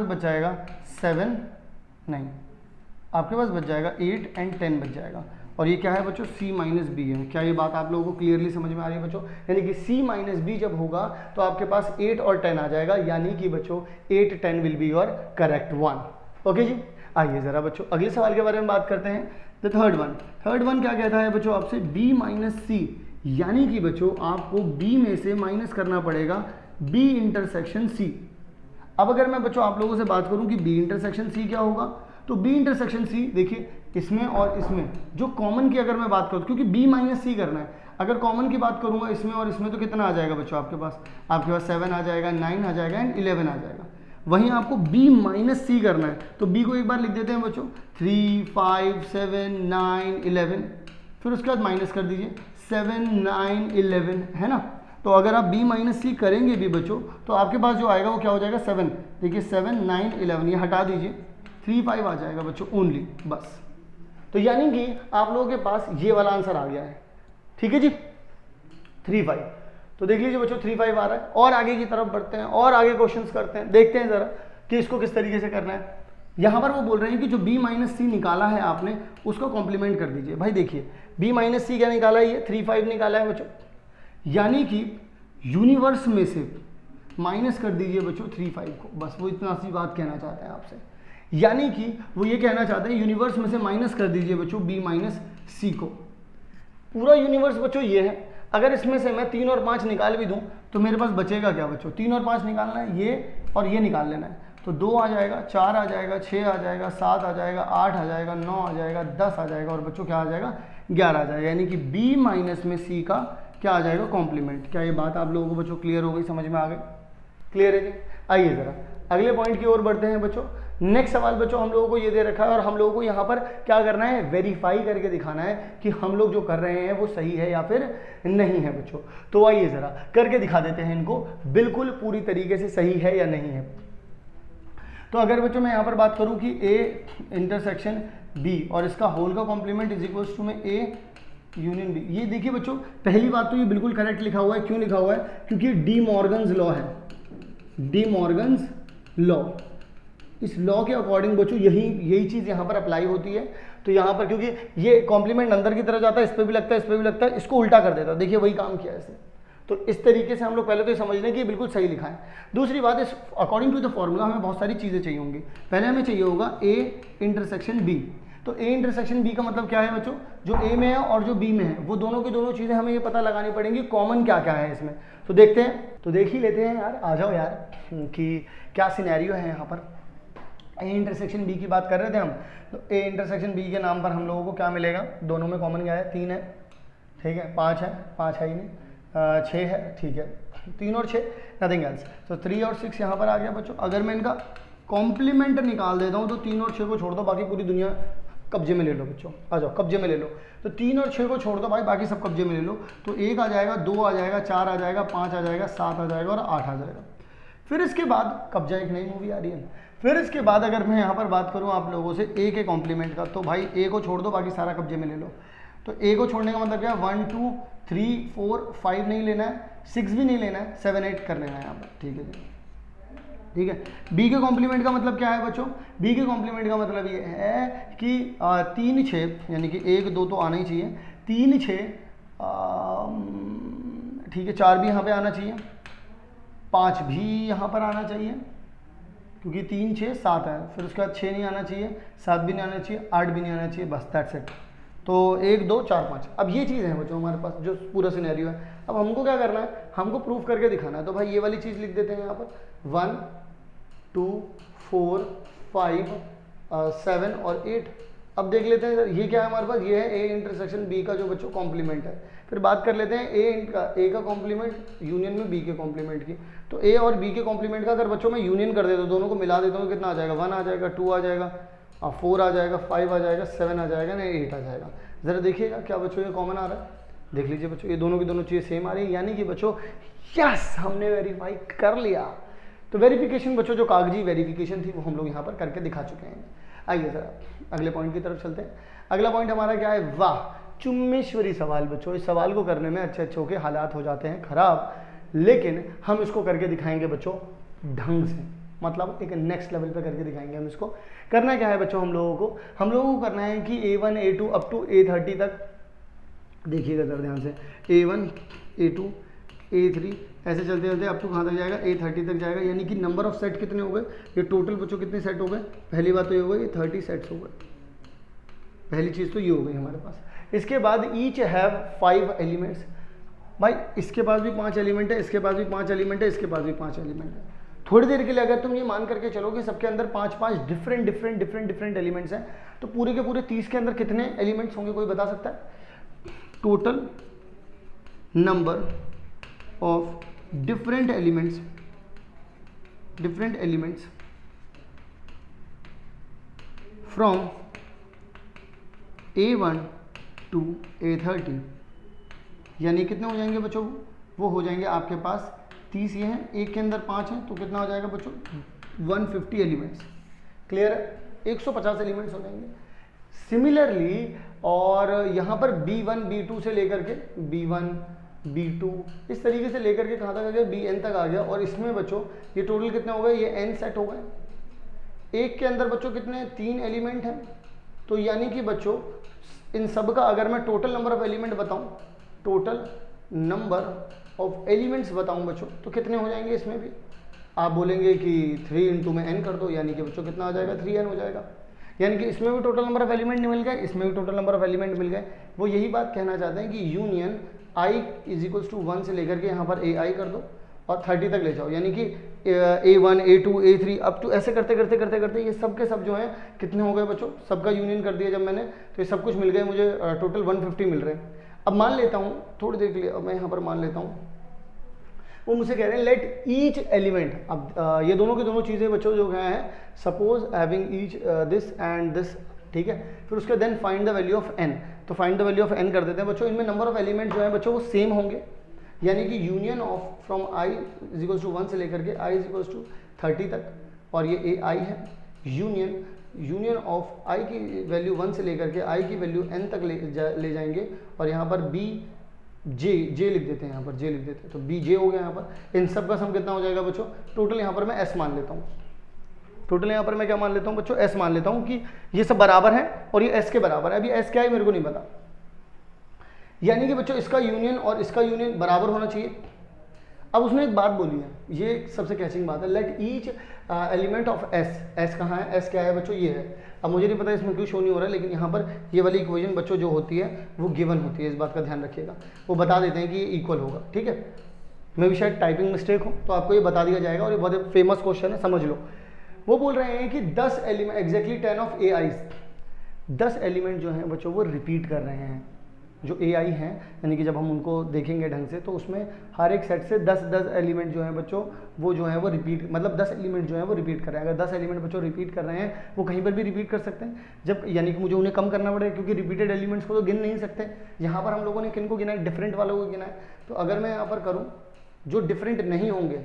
बच जाएगा 7 नहीं, आपके पास बच जाएगा 8 एंड 10 बच जाएगा। और ये क्या है बच्चों, C माइनस बी है। क्या ये बात आप लोगों को क्लियरली समझ में आ रही है बच्चों? यानी कि C माइनस बी जब होगा तो आपके पास 8 और 10 आ जाएगा, यानी कि बच्चों 8 10 will be your correct one. Okay जी, आइए ज़रा बच्चों अगले सवाल के बारे में बात करते हैं। द थर्ड वन क्या कहता है बच्चों आपसे, B माइनस सी, यानी कि बच्चों आपको B में से माइनस करना पड़ेगा B इंटरसेक्शन C। अब अगर मैं बच्चों आप लोगों से बात करूं कि B इंटरसेक्शन C क्या होगा, तो B इंटरसेक्शन C देखिए, इसमें और इसमें जो कॉमन की अगर मैं बात करूं, क्योंकि B माइनस सी करना है, अगर कॉमन की बात करूंगा इसमें और इसमें तो कितना आ जाएगा बच्चों आपके पास 7 आ जाएगा, 9 आ जाएगा एंड 11 आ जाएगा। वहीं आपको B माइनस सी करना है, तो B को एक बार लिख देते हैं बच्चों, 3 5 7 9 11, फिर उसके बाद माइनस कर दीजिए 7 9 11, है ना। तो अगर आप B माइनस सी करेंगे भी बच्चों, तो आपके पास जो आएगा वो क्या हो जाएगा 7, देखिए 7 9 11, ये हटा दीजिए, 3 5 आ जाएगा बच्चों ओनली, बस। तो यानी कि आप लोगों के पास ये वाला आंसर आ गया है, ठीक है जी, 3 5। तो देख लीजिए बच्चों 3 5 आ रहा है, और आगे की तरफ बढ़ते हैं और आगे क्वेश्चंस करते हैं, देखते हैं ज़रा कि इसको किस तरीके से करना है। यहाँ पर वो बोल रहे हैं कि जो B माइनस सी निकाला है आपने, उसको कॉम्प्लीमेंट कर दीजिए। भाई देखिए B माइनस सी क्या निकाला है, ये 3 5 निकाला है बच्चों, यानी कि यूनिवर्स में से माइनस कर दीजिए बच्चों 3 5 को, बस वो इतना सी बात कहना चाहते हैं आपसे। यानी कि वो ये कहना चाहते हैं यूनिवर्स में से माइनस कर दीजिए बच्चों B माइनस सी को। पूरा यूनिवर्स बच्चों ये है, अगर इसमें से मैं 3 और 5 निकाल भी दूं तो मेरे पास बचेगा क्या बच्चों, 3 और 5 निकालना है, ये और ये निकाल लेना है। तो 2 आ जाएगा, 4 आ जाएगा, 6 आ जाएगा, 7 आ जाएगा, 8 आ जाएगा, 9 आ जाएगा, 10 आ जाएगा और बच्चों क्या आ जाएगा 11 आ जाएगा। यानी कि B माइनस में C का क्या आ जाएगा कॉम्प्लीमेंट। क्या ये बात आप लोगों को बच्चों क्लियर हो गई, समझ में आ गई? क्लियर है जी। आइए ज़रा अगले पॉइंट की ओर बढ़ते हैं बच्चों। नेक्स्ट सवाल बच्चों हम लोगों को ये दे रखा है और हम लोगों को यहाँ पर क्या करना है, वेरीफाई करके दिखाना है कि हम लोग जो कर रहे हैं वो सही है या फिर नहीं है बच्चों। तो आइए ज़रा करके दिखा देते हैं इनको, बिल्कुल पूरी तरीके से सही है या नहीं है। तो अगर बच्चों मैं यहाँ पर बात करूँ कि ए इंटरसेक्शन बी और इसका होल का कॉम्प्लीमेंट इज इक्वल्स टू में ए यूनियन बी, ये देखिए बच्चों पहली बात तो ये बिल्कुल करेक्ट लिखा हुआ है। क्यों लिखा हुआ है, क्योंकि डी मॉर्गन्स लॉ है, डी मॉर्गन्स लॉ। इस लॉ के अकॉर्डिंग बच्चों यही चीज़ यहाँ पर अप्लाई होती है। तो यहाँ पर क्योंकि ये कॉम्प्लीमेंट अंदर की तरफ जाता है, इस पर भी लगता है, इस पर भी लगता है, इसको उल्टा कर देता है। देखिए वही काम किया है इसने। तो इस तरीके से हम लोग पहले तो ये समझ लें कि ये बिल्कुल सही लिखा है। दूसरी बात, इस अकॉर्डिंग टू द फॉर्मूला हमें बहुत सारी चीज़ें चाहिए होंगी। पहले हमें चाहिए होगा ए इंटरसेक्शन बी। तो ए इंटरसेक्शन बी का मतलब क्या है बच्चों, जो ए में है और जो बी में है वो दोनों की दोनों चीज़ें हमें ये पता लगानी पड़ेंगी कॉमन क्या क्या है इसमें। तो देखते हैं, तो देख ही लेते हैं यार, आ जाओ यार कि क्या सिनेरियो है यहाँ पर। ए इंटरसेक्शन बी की बात कर रहे थे हम, तो ए इंटरसेक्शन बी के नाम पर हम लोगों को क्या मिलेगा, दोनों में कॉमन क्या है, 3 है, ठीक है, 5 है, 5 है ही नहीं, 6 है, ठीक है, 3 और 6 नथिंग एल्स। तो 3 और 6 यहाँ पर आ गया बच्चों। अगर मैं इनका कॉम्प्लीमेंट निकाल देता हूँ तो 3 और 6 को छोड़ दो, बाकी पूरी दुनिया कब्जे में ले लो बच्चों, आ जाओ कब्जे में ले लो। तो 3 और 6 को छोड़ दो भाई, बाकी सब कब्जे में ले लो। तो 1 आ जाएगा, 2 आ जाएगा, 4 आ जाएगा, 5 आ जाएगा, 7 आ जाएगा और 8 आ जाएगा। फिर इसके बाद कब्जा एक नई मूवी आ रही है। फिर इसके बाद अगर मैं यहाँ पर बात करूँ आप लोगों से ए के कॉम्प्लीमेंट का, तो भाई ए को छोड़ दो, बाकी सारा कब्जे में ले लो। तो ए को छोड़ने का मतलब क्या है, 1 2 3 4 5 नहीं लेना है, 6 भी नहीं लेना है, 7 8 कर लेना है यहाँ पर, ठीक है जी, ठीक है। बी के कॉम्प्लीमेंट का मतलब क्या है बच्चों, बी के कॉम्प्लीमेंट का मतलब ये है कि 3 6 यानी कि 1 2 तो आना ही चाहिए, 3 6 ठीक है, 4 भी यहाँ पे आना चाहिए, 5 भी यहाँ पर आना चाहिए क्योंकि 3 6 7 है। फिर उसके बाद 6 नहीं आना चाहिए, 7 भी नहीं आना चाहिए, 8 भी नहीं आना चाहिए, बस दैट्स इट। तो 1 2 4 5, अब ये चीज़ है बच्चों हमारे पास जो पूरा सिनेरियो है। अब हमको क्या करना है, हमको प्रूव करके दिखाना है। तो भाई ये वाली चीज़ लिख देते हैं यहाँ पर, 1 2 4 5 7 और 8। अब देख लेते हैं ये क्या है हमारे पास, ये है ए इंटरसेक्शन बी का जो बच्चों कॉम्प्लीमेंट है। फिर बात कर लेते हैं ए का कॉम्प्लीमेंट यूनियन में बी के कॉम्प्लीमेंट की। तो ए और बी के कॉम्प्लीमेंट का अगर बच्चों मैं यूनियन कर देता हूँ, दोनों को मिला देता हूँ, कितना आ जाएगा, 1 आ जाएगा, 2 आ जाएगा, 4 आ जाएगा, 5 आ जाएगा, 7 आ जाएगा, नहीं 8 आ जाएगा। ज़रा देखिएगा क्या बच्चों ये कॉमन आ रहा है, देख लीजिए बच्चों, ये दोनों की दोनों चीज़ें सेम आ रही है, यानी कि बच्चों यस हमने वेरीफाई कर लिया। तो वेरिफिकेशन बच्चों जो कागजी वेरिफिकेशन थी वो हम लोग यहाँ पर करके दिखा चुके हैं। आइए ज़रा अगले पॉइंट की तरफ चलते हैं। अगला पॉइंट हमारा क्या है, वाह चुम्मेश्वरी सवाल बच्चों। इस सवाल को करने में अच्छे अच्छों के हालात हो जाते हैं खराब, लेकिन हम इसको करके दिखाएंगे बच्चों ढंग से, मतलब एक नेक्स्ट लेवल पे करके दिखाएंगे हम इसको। करना क्या है बच्चों, हम लोगों को करना है कि A1 A2 up to A30 तक, देखिएगा जरा ध्यान से, A1 A2 A3 ऐसे चलते चलते अप टू कहाँ तक जाएगा, A30 तक जाएगा। यानी कि नंबर ऑफ सेट कितने हो गए, ये टोटल बच्चों कितने सेट हो गए, पहली बात तो ये हो गई, ये 30 सेट्स हो गए, पहली चीज़ तो ये हो गई हमारे पास। इसके बाद ईच हैव 5 एलिमेंट्स, भाई इसके पास भी 5 एलिमेंट है, इसके पास भी 5 एलिमेंट है, इसके पास भी 5 एलिमेंट है। थोड़ी देर के लिए अगर तुम ये मान करके चलो कि सबके अंदर 5 डिफरेंट एलिमेंट्स हैं, तो पूरे के पूरे 30 के अंदर कितने एलिमेंट्स होंगे, कोई बता सकता है? Total number of different elements from A1 to A30, यानी कितने हो जाएंगे बच्चों, वो हो जाएंगे आपके पास 30 ये हैं, एक के अंदर 5 हैं, तो कितना हो जाएगा बच्चों 150 एलिमेंट्स। क्लियर है, 150 एलिमेंट्स हो जाएंगे। सिमिलरली और यहाँ पर B1 B2 से लेकर के B1 B2 इस तरीके से लेकर के कहाँ तक आ गया, Bn तक आ गया। और इसमें बच्चों ये टोटल कितने हो गए, ये n सेट हो गए। एक के अंदर बच्चों कितने 3 एलिमेंट हैं, तो यानी कि बच्चों इन सब का अगर मैं टोटल नंबर ऑफ एलिमेंट बताऊं, टोटल नंबर ऑफ एलिमेंट्स बताऊं बच्चों, तो कितने हो जाएंगे इसमें भी। आप बोलेंगे कि 3 इंटू में n कर दो, यानी कि बच्चों कितना आ जाएगा 3n हो जाएगा। यानी कि इसमें भी टोटल नंबर ऑफ एलिमेंट मिल गए, इसमें भी टोटल नंबर ऑफ एलिमेंट मिल गए। वो यही बात कहना चाहते हैं कि यूनियन i इज 1 से लेकर के यहाँ पर ai कर दो और 30 तक ले जाओ, यानी कि A1 A2 A3 up to ऐसे करते करते ये सब के सब जो हैं कितने हो गए बच्चों, सबका यूनियन कर दिया जब मैंने, तो ये सब कुछ मिल गए मुझे, टोटल 150 मिल रहे हैं। अब मान लेता हूँ थोड़ी देर के लिए, अब मैं यहाँ पर मान लेता हूँ वो मुझसे कह रहे हैं लेट ईच एलिमेंट, अब ये दोनों की दोनों चीज़ें बच्चों जो हैं suppose having each this and this, ठीक है। फिर उसके then find the value of n, तो find the value of n कर देते हैं बच्चों। इनमें नंबर ऑफ एलिमेंट जो है बच्चों वो सेम होंगे, यानी कि यूनियन ऑफ फ्रॉम i = 1 से लेकर के i = 30 तक, और ये a i है, यूनियन ऑफ i की वैल्यू 1 से लेकर के i की वैल्यू n तक ले जाएंगे, और यहाँ पर b j लिख देते हैं, यहाँ पर j लिख देते हैं, तो b j हो गया यहाँ पर। इन सब का सम कितना हो जाएगा बच्चों, टोटल यहाँ पर मैं s मान लेता हूँ, टोटल यहाँ पर मैं क्या मान लेता हूँ बच्चों, s मान लेता हूँ कि ये सब बराबर है और ये s के बराबर है। अभी s क्या है मेरे को नहीं पता, यानी कि बच्चों इसका यूनियन और इसका यूनियन बराबर होना चाहिए। अब उसने एक बात बोली है, ये सबसे कैचिंग बात है, let each element of s कहाँ है, s क्या है बच्चों, ये है। अब मुझे नहीं पता इसमें क्यों शो नहीं हो रहा है, लेकिन यहाँ पर ये वाली इक्वेशन बच्चों जो होती है वो गिवन होती है, इस बात का ध्यान रखिएगा। वो बता देते हैं कि ये इक्वल होगा, ठीक है। मैं भी शायद टाइपिंग मिस्टेक हो तो आपको ये बता दिया जाएगा, और ये बहुत फेमस क्वेश्चन है, समझ लो। वो बोल रहे हैं कि 10 element exactly 10 of AIs, 10 element जो हैं बच्चों वो रिपीट कर रहे हैं। जो AI हैं, यानी कि जब हम उनको देखेंगे ढंग से तो उसमें हर एक सेट से 10 एलिमेंट जो हैं बच्चों वो जो है वो रिपीट, मतलब 10 एलिमेंट जो है वो रिपीट कर रहे हैं। अगर 10 एलिमेंट बच्चों रिपीट कर रहे हैं वो कहीं पर भी रिपीट कर सकते हैं, जब यानी कि मुझे उन्हें कम करना पड़ेगा, क्योंकि रिपीटेड एलिमेंट्स को तो गिन नहीं सकते। यहाँ पर हम लोगों ने किन को गिना है, डिफरेंट वालों को गिना है। तो अगर मैं यहाँ पर करूँ जो डिफरेंट नहीं होंगे,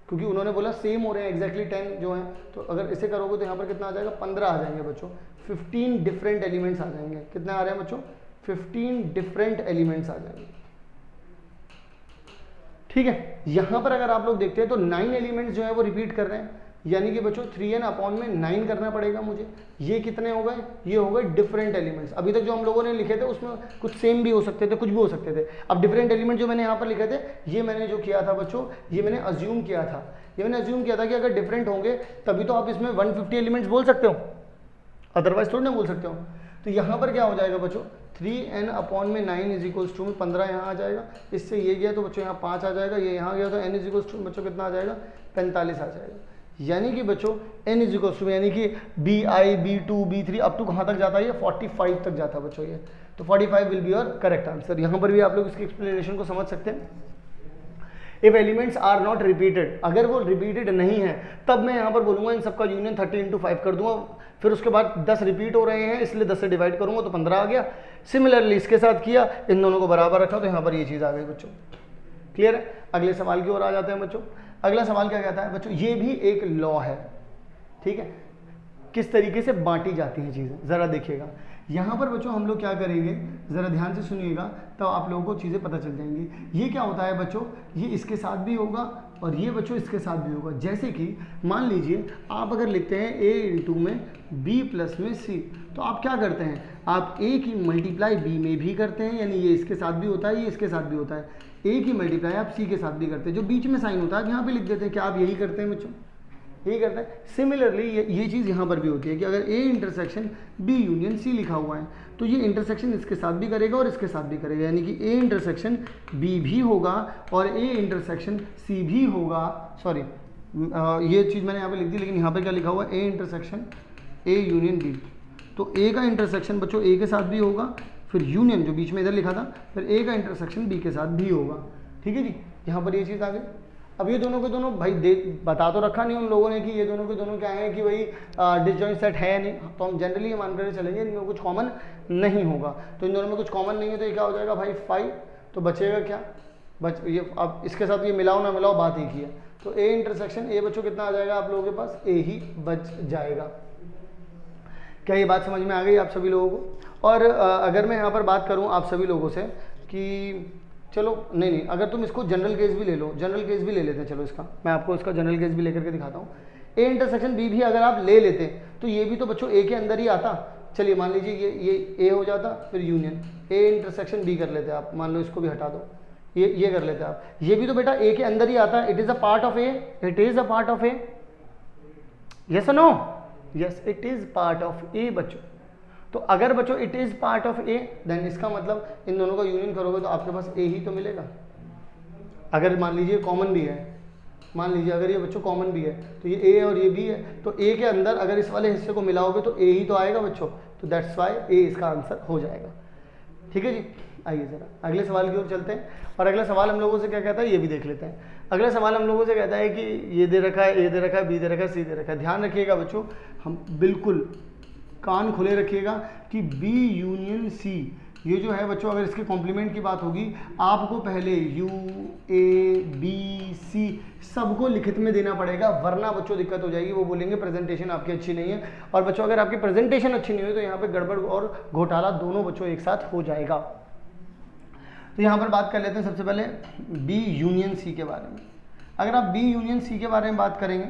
क्योंकि उन्होंने बोला सेम हो रहे हैं एग्जैक्टली 10 जो हैं, तो अगर इसे करोगे तो यहाँ पर कितना आ जाएगा, 15 आ जाएंगे बच्चों। 15 डिफरेंट एलिमेंट्स आ जाएंगे। कितने आ रहे हैं बच्चों, 15 डिफरेंट एलिमेंट्स आ जाएंगे, ठीक है। यहाँ पर अगर आप लोग देखते हैं तो 9 एलिमेंट्स जो है वो रिपीट कर रहे हैं, यानी कि बच्चों 3n/9 करना पड़ेगा मुझे। ये कितने हो गए, ये हो गए डिफरेंट एलिमेंट्स। अभी तक जो हम लोगों ने लिखे थे उसमें कुछ सेम भी हो सकते थे, कुछ भी हो सकते थे। अब डिफरेंट एलिमेंट जो मैंने यहाँ पर लिखे थे, ये मैंने जो किया था बच्चों, ये मैंने अज्यूम किया था, कि अगर डिफरेंट होंगे तभी तो आप इसमें 150 एलिमेंट्स बोल सकते हो, अदरवाइज थोड़ी ना बोल सकते हो। तो यहाँ पर क्या हो जाएगा बच्चों, 3n/9 = 15 यहाँ आ जाएगा। इससे ये गया तो बच्चों यहाँ 5 आ जाएगा, ये यहाँ गया तो n = बच्चों कितना आ जाएगा, 45 आ जाएगा। यानी कि बच्चों n = यानी कि BI, B2, B3 up to कहाँ तक जाता है, ये 45 तक जाता है बच्चों ये। तो 45 will be your correct answer. यहाँ पर भी आप लोग इसकी एक्सप्लेनेशन को समझ सकते हैं। If elements are not repeated, अगर वो रिपीटेड नहीं है तब मैं यहाँ पर बोलूँगा इन सबका यूनियन 30 × 5 कर दूंगा। फिर उसके बाद 10 रिपीट हो रहे हैं इसलिए 10 से डिवाइड करूंगा तो 15 आ गया। सिमिलरली इसके साथ किया, इन दोनों को बराबर रखा तो यहाँ पर ये चीज़ आ गई बच्चों। क्लियर है। अगले सवाल की ओर आ जाते हैं बच्चों। अगला सवाल क्या कहता है बच्चों, ये भी एक लॉ है, ठीक है, किस तरीके से बांटी जाती हैं चीज़ें, ज़रा देखिएगा। यहाँ पर बच्चों हम लोग क्या करेंगे, ज़रा ध्यान से सुनिएगा तो आप लोगों को चीज़ें पता चल जाएंगी। ये क्या होता है बच्चों, ये इसके साथ भी होगा और ये बच्चों इसके साथ भी होगा। जैसे कि मान लीजिए आप अगर लिखते हैं a × में b + में c, तो आप क्या करते हैं, आप a की मल्टीप्लाई b में भी करते हैं, यानी ये इसके साथ भी होता है, ये इसके साथ भी होता है। a की मल्टीप्लाई आप c के साथ भी करते हैं, जो बीच में साइन होता है आप यहाँ पे लिख देते हैं। क्या आप यही करते हैं बच्चों, यही करते हैं। सिमिलरली ये चीज़ यहाँ पर भी होती है कि अगर A * B * C लिखा हुआ है तो ये इंटरसेक्शन इसके साथ भी करेगा और इसके साथ भी करेगा, यानी कि A * B भी होगा और A * C भी होगा। सॉरी, ये चीज़ मैंने यहाँ पे लिख दी, लेकिन यहाँ पे क्या लिखा हुआ है, A * B। तो A का इंटरसेक्शन बच्चों A के साथ भी होगा, फिर यूनियन जो बीच में इधर लिखा था, फिर A का इंटरसेक्शन B के साथ भी होगा। ठीक है जी, यहाँ पर ये चीज़ आ गई। अब ये दोनों के दोनों भाई बता तो रखा नहीं उन लोगों ने कि ये दोनों के दोनों क्या है कि भाई डिसजॉइंट सेट है नहीं, तो हम जनरली ये मान कर चलेंगे इनमें कुछ कॉमन नहीं होगा। तो इन दोनों में कुछ कॉमन नहीं है तो ये क्या हो जाएगा भाई 5, तो बचेगा क्या, ये अब इसके साथ ये मिलाओ ना मिलाओ बात एक ही है। तो A * A बच्चों कितना आ जाएगा आप लोगों के पास, A ही बच जाएगा। क्या ये बात समझ में आ गई आप सभी लोगों को। और अगर मैं यहाँ पर बात करूँ आप सभी लोगों से कि चलो नहीं, अगर तुम इसको जनरल केस भी ले लो, जनरल केस भी ले लेते हैं, चलो इसका मैं आपको इसका जनरल केस भी लेकर के दिखाता हूँ। A * B भी अगर आप ले लेते तो ये भी तो बच्चों A के अंदर ही आता। चलिए मान लीजिए ये A हो जाता, फिर यूनियन A * B कर लेते आप, मान लो इसको भी हटा दो, ये कर लेते आप, ये भी तो बेटा A के अंदर ही आता। It is a part of A, it is a part of A, yes और no, yes it is part of A बच्चों। तो अगर बच्चों it is part of A, then इसका मतलब इन दोनों का यूनियन करोगे तो आपके पास A ही तो मिलेगा। अगर मान लीजिए कॉमन भी है, मान लीजिए अगर ये बच्चों कॉमन भी है तो ये A और ये B है, तो A के अंदर अगर इस वाले हिस्से को मिलाओगे तो A ही तो आएगा बच्चों, तो दैट्स वाई A इसका आंसर हो जाएगा। ठीक है जी, आइए ज़रा अगले सवाल की ओर चलते हैं। और अगला सवाल हम लोगों से क्या कहता है ये भी देख लेते हैं। अगला सवाल हम लोगों से कहता है कि ये दे रखा है, ए दे रखा है, बी दे रखा है, सी दे रखा है। ध्यान रखिएगा बच्चों, हम बिल्कुल कान खुले रखिएगा कि बी यूनियन सी, ये जो है बच्चों अगर इसके कॉम्प्लीमेंट की बात होगी आपको पहले यू ए बी सी सबको लिखित में देना पड़ेगा, वरना बच्चों दिक्कत हो जाएगी। वो बोलेंगे प्रेजेंटेशन आपकी अच्छी नहीं है। और बच्चों अगर आपकी प्रेजेंटेशन अच्छी नहीं हुई तो यहाँ पे गड़बड़ और घोटाला दोनों बच्चों एक साथ हो जाएगा। तो यहाँ पर बात कर लेते हैं सबसे पहले बी यूनियन सी के बारे में। अगर आप बी यूनियन सी के बारे में बात करेंगे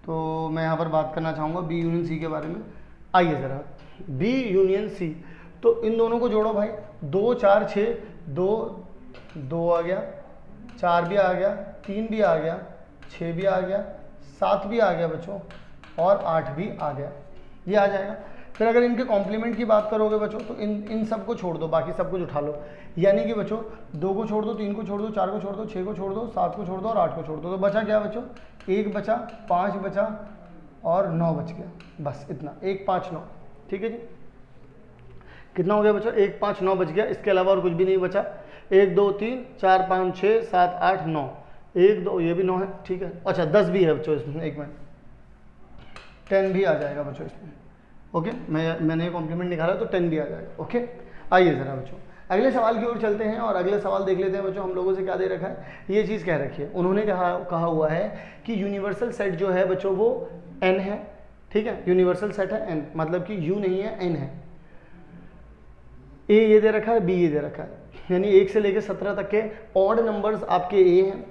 तो मैं यहाँ पर बात करना चाहूँगा बी यूनियन सी के बारे में। आइए ज़रा, बी यूनियन सी, तो इन दोनों को जोड़ो भाई, 2 4 6, 2 आ गया, 4 भी आ गया, 3 भी आ गया, 6 भी आ गया, 7 भी आ गया बच्चों, और 8 भी आ गया, ये आ जाएगा। फिर अगर इनके कॉम्प्लीमेंट की बात करोगे बच्चों तो इन सब को छोड़ दो, बाकी सब कुछ उठा लो। यानी कि बच्चों 2 को छोड़ दो, 3 को छोड़ दो, 4 को छोड़ दो, 6 को छोड़ दो, 7 को छोड़ दो और 8 को छोड़ दो। तो बचा क्या बच्चों, 1 बचा, 5 बचा और 9 बच गया, बस इतना, 1 5 9। ठीक है जी, कितना हो गया बच्चों, 1 5 9 बच गया, इसके अलावा और कुछ भी नहीं बचा। 1 2 3 4 5 6 7 8 9, 1 2, ये भी 9 है, ठीक है। अच्छा 10 भी है बच्चों इसमें, एक मिनट, 10 भी आ जाएगा बच्चों इसमें। ओके, मैंने ये कॉम्प्लीमेंट निकाला तो 10 भी आ जाएगा। ओके, आइए ज़रा बच्चों अगले सवाल की ओर चलते हैं और अगले सवाल देख लेते हैं बच्चों। हम लोगों से क्या दे रखा है, ये चीज़ कह रखी है, उन्होंने कहा हुआ है कि यूनिवर्सल सेट जो है बच्चों वो n है। ठीक है, यूनिवर्सल सेट है n, मतलब कि u नहीं है n है। a ये दे रखा है, b ये दे रखा है, यानी 1 से लेकर 17 तक के ऑड नंबर्स आपके a हैं,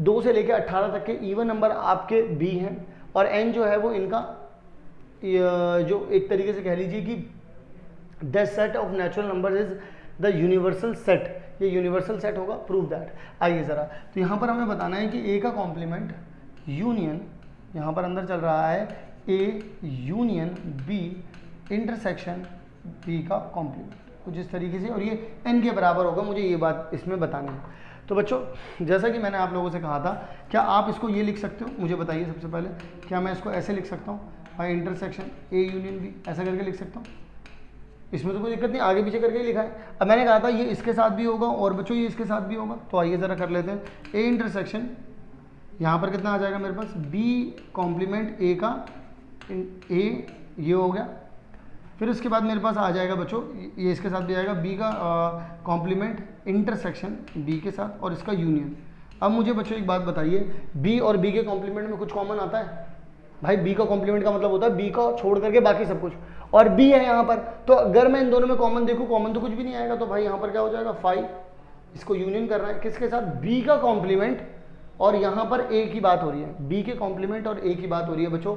2 से लेकर 18 तक के इवन नंबर आपके b हैं, और n जो है वो इनका जो एक तरीके से कह लीजिए कि the set of natural numbers is the universal set, ये यूनिवर्सल सेट होगा, प्रूव दैट। आइए ज़रा, तो यहाँ पर हमें बताना है कि a का कॉम्प्लीमेंट यूनियन, यहाँ पर अंदर चल रहा है a union b intersection b का कॉम्प्लीमेंट, कुछ इस तरीके से, और ये n के बराबर होगा, मुझे ये बात इसमें बतानी है। तो बच्चों जैसा कि मैंने आप लोगों से कहा था, क्या आप इसको ये लिख सकते हो, मुझे बताइए सबसे पहले, क्या मैं इसको ऐसे लिख सकता हूँ, by intersection a union b, ऐसा करके लिख सकता हूँ, इसमें तो कोई दिक्कत नहीं, आगे पीछे करके ही लिखा है। अब मैंने कहा था ये इसके साथ भी होगा और बच्चों ये इसके साथ भी होगा, तो आइए ज़रा कर लेते हैं। a इंटरसेक्शन, यहाँ पर कितना आ जाएगा मेरे पास, b कॉम्प्लीमेंट a का a, ये हो गया। फिर उसके बाद मेरे पास आ जाएगा बच्चों, ये इसके साथ भी आएगा, b का कॉम्प्लीमेंट इंटरसेक्शन b के साथ, और इसका यूनियन। अब मुझे बच्चों एक बात बताइए, b और b के कॉम्प्लीमेंट में कुछ कॉमन आता है भाई? b का कॉम्प्लीमेंट का मतलब होता है b का छोड़ करके बाकी सब कुछ, और b है यहाँ पर, तो अगर मैं इन दोनों में कॉमन देखूँ, कॉमन तो कुछ भी नहीं आएगा, तो भाई यहाँ पर क्या हो जाएगा 5, इसको यूनियन करना है किसके साथ, b का कॉम्प्लीमेंट, और यहाँ पर a की बात हो रही है, b के कॉम्प्लीमेंट और a की बात हो रही है बच्चों।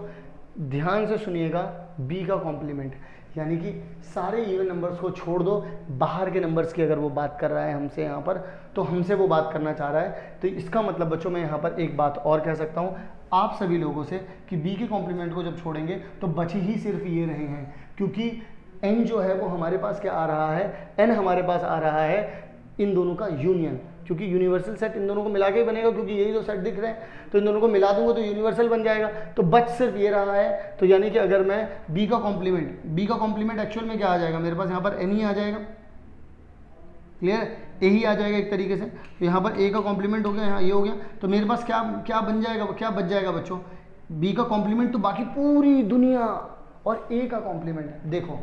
ध्यान से सुनिएगा, b का कॉम्प्लीमेंट यानी कि सारे इवन नंबर्स को छोड़ दो, बाहर के नंबर्स की अगर वो बात कर रहा है हमसे यहाँ पर, तो हमसे वो बात करना चाह रहा है, तो इसका मतलब बच्चों मैं यहाँ पर एक बात और कह सकता हूँ आप सभी लोगों से कि b के कॉम्प्लीमेंट को जब छोड़ेंगे तो बचे ही सिर्फ ये रहे हैं, क्योंकि n जो है वो हमारे पास क्या आ रहा है, n हमारे पास आ रहा है इन दोनों का यूनियन, क्योंकि यूनिवर्सल सेट इन दोनों को मिला के ही बनेगा, क्योंकि यही दो सेट दिख रहे हैं, तो इन दोनों को मिला दूंगा तो यूनिवर्सल बन जाएगा, तो बच सिर्फ ये रहा है। तो यानी कि अगर मैं b का कॉम्प्लीमेंट एक्चुअल में क्या आ जाएगा मेरे पास, यहाँ पर n ही आ जाएगा, क्लियर, a ही आ जाएगा एक तरीके से। तो यहाँ पर a का कॉम्प्लीमेंट हो गया, यहाँ ये हो गया, तो मेरे पास क्या बन जाएगा, क्या बच जाएगा बच्चों, b का कॉम्प्लीमेंट तो बाकी पूरी दुनिया, और a का कॉम्प्लीमेंट, देखो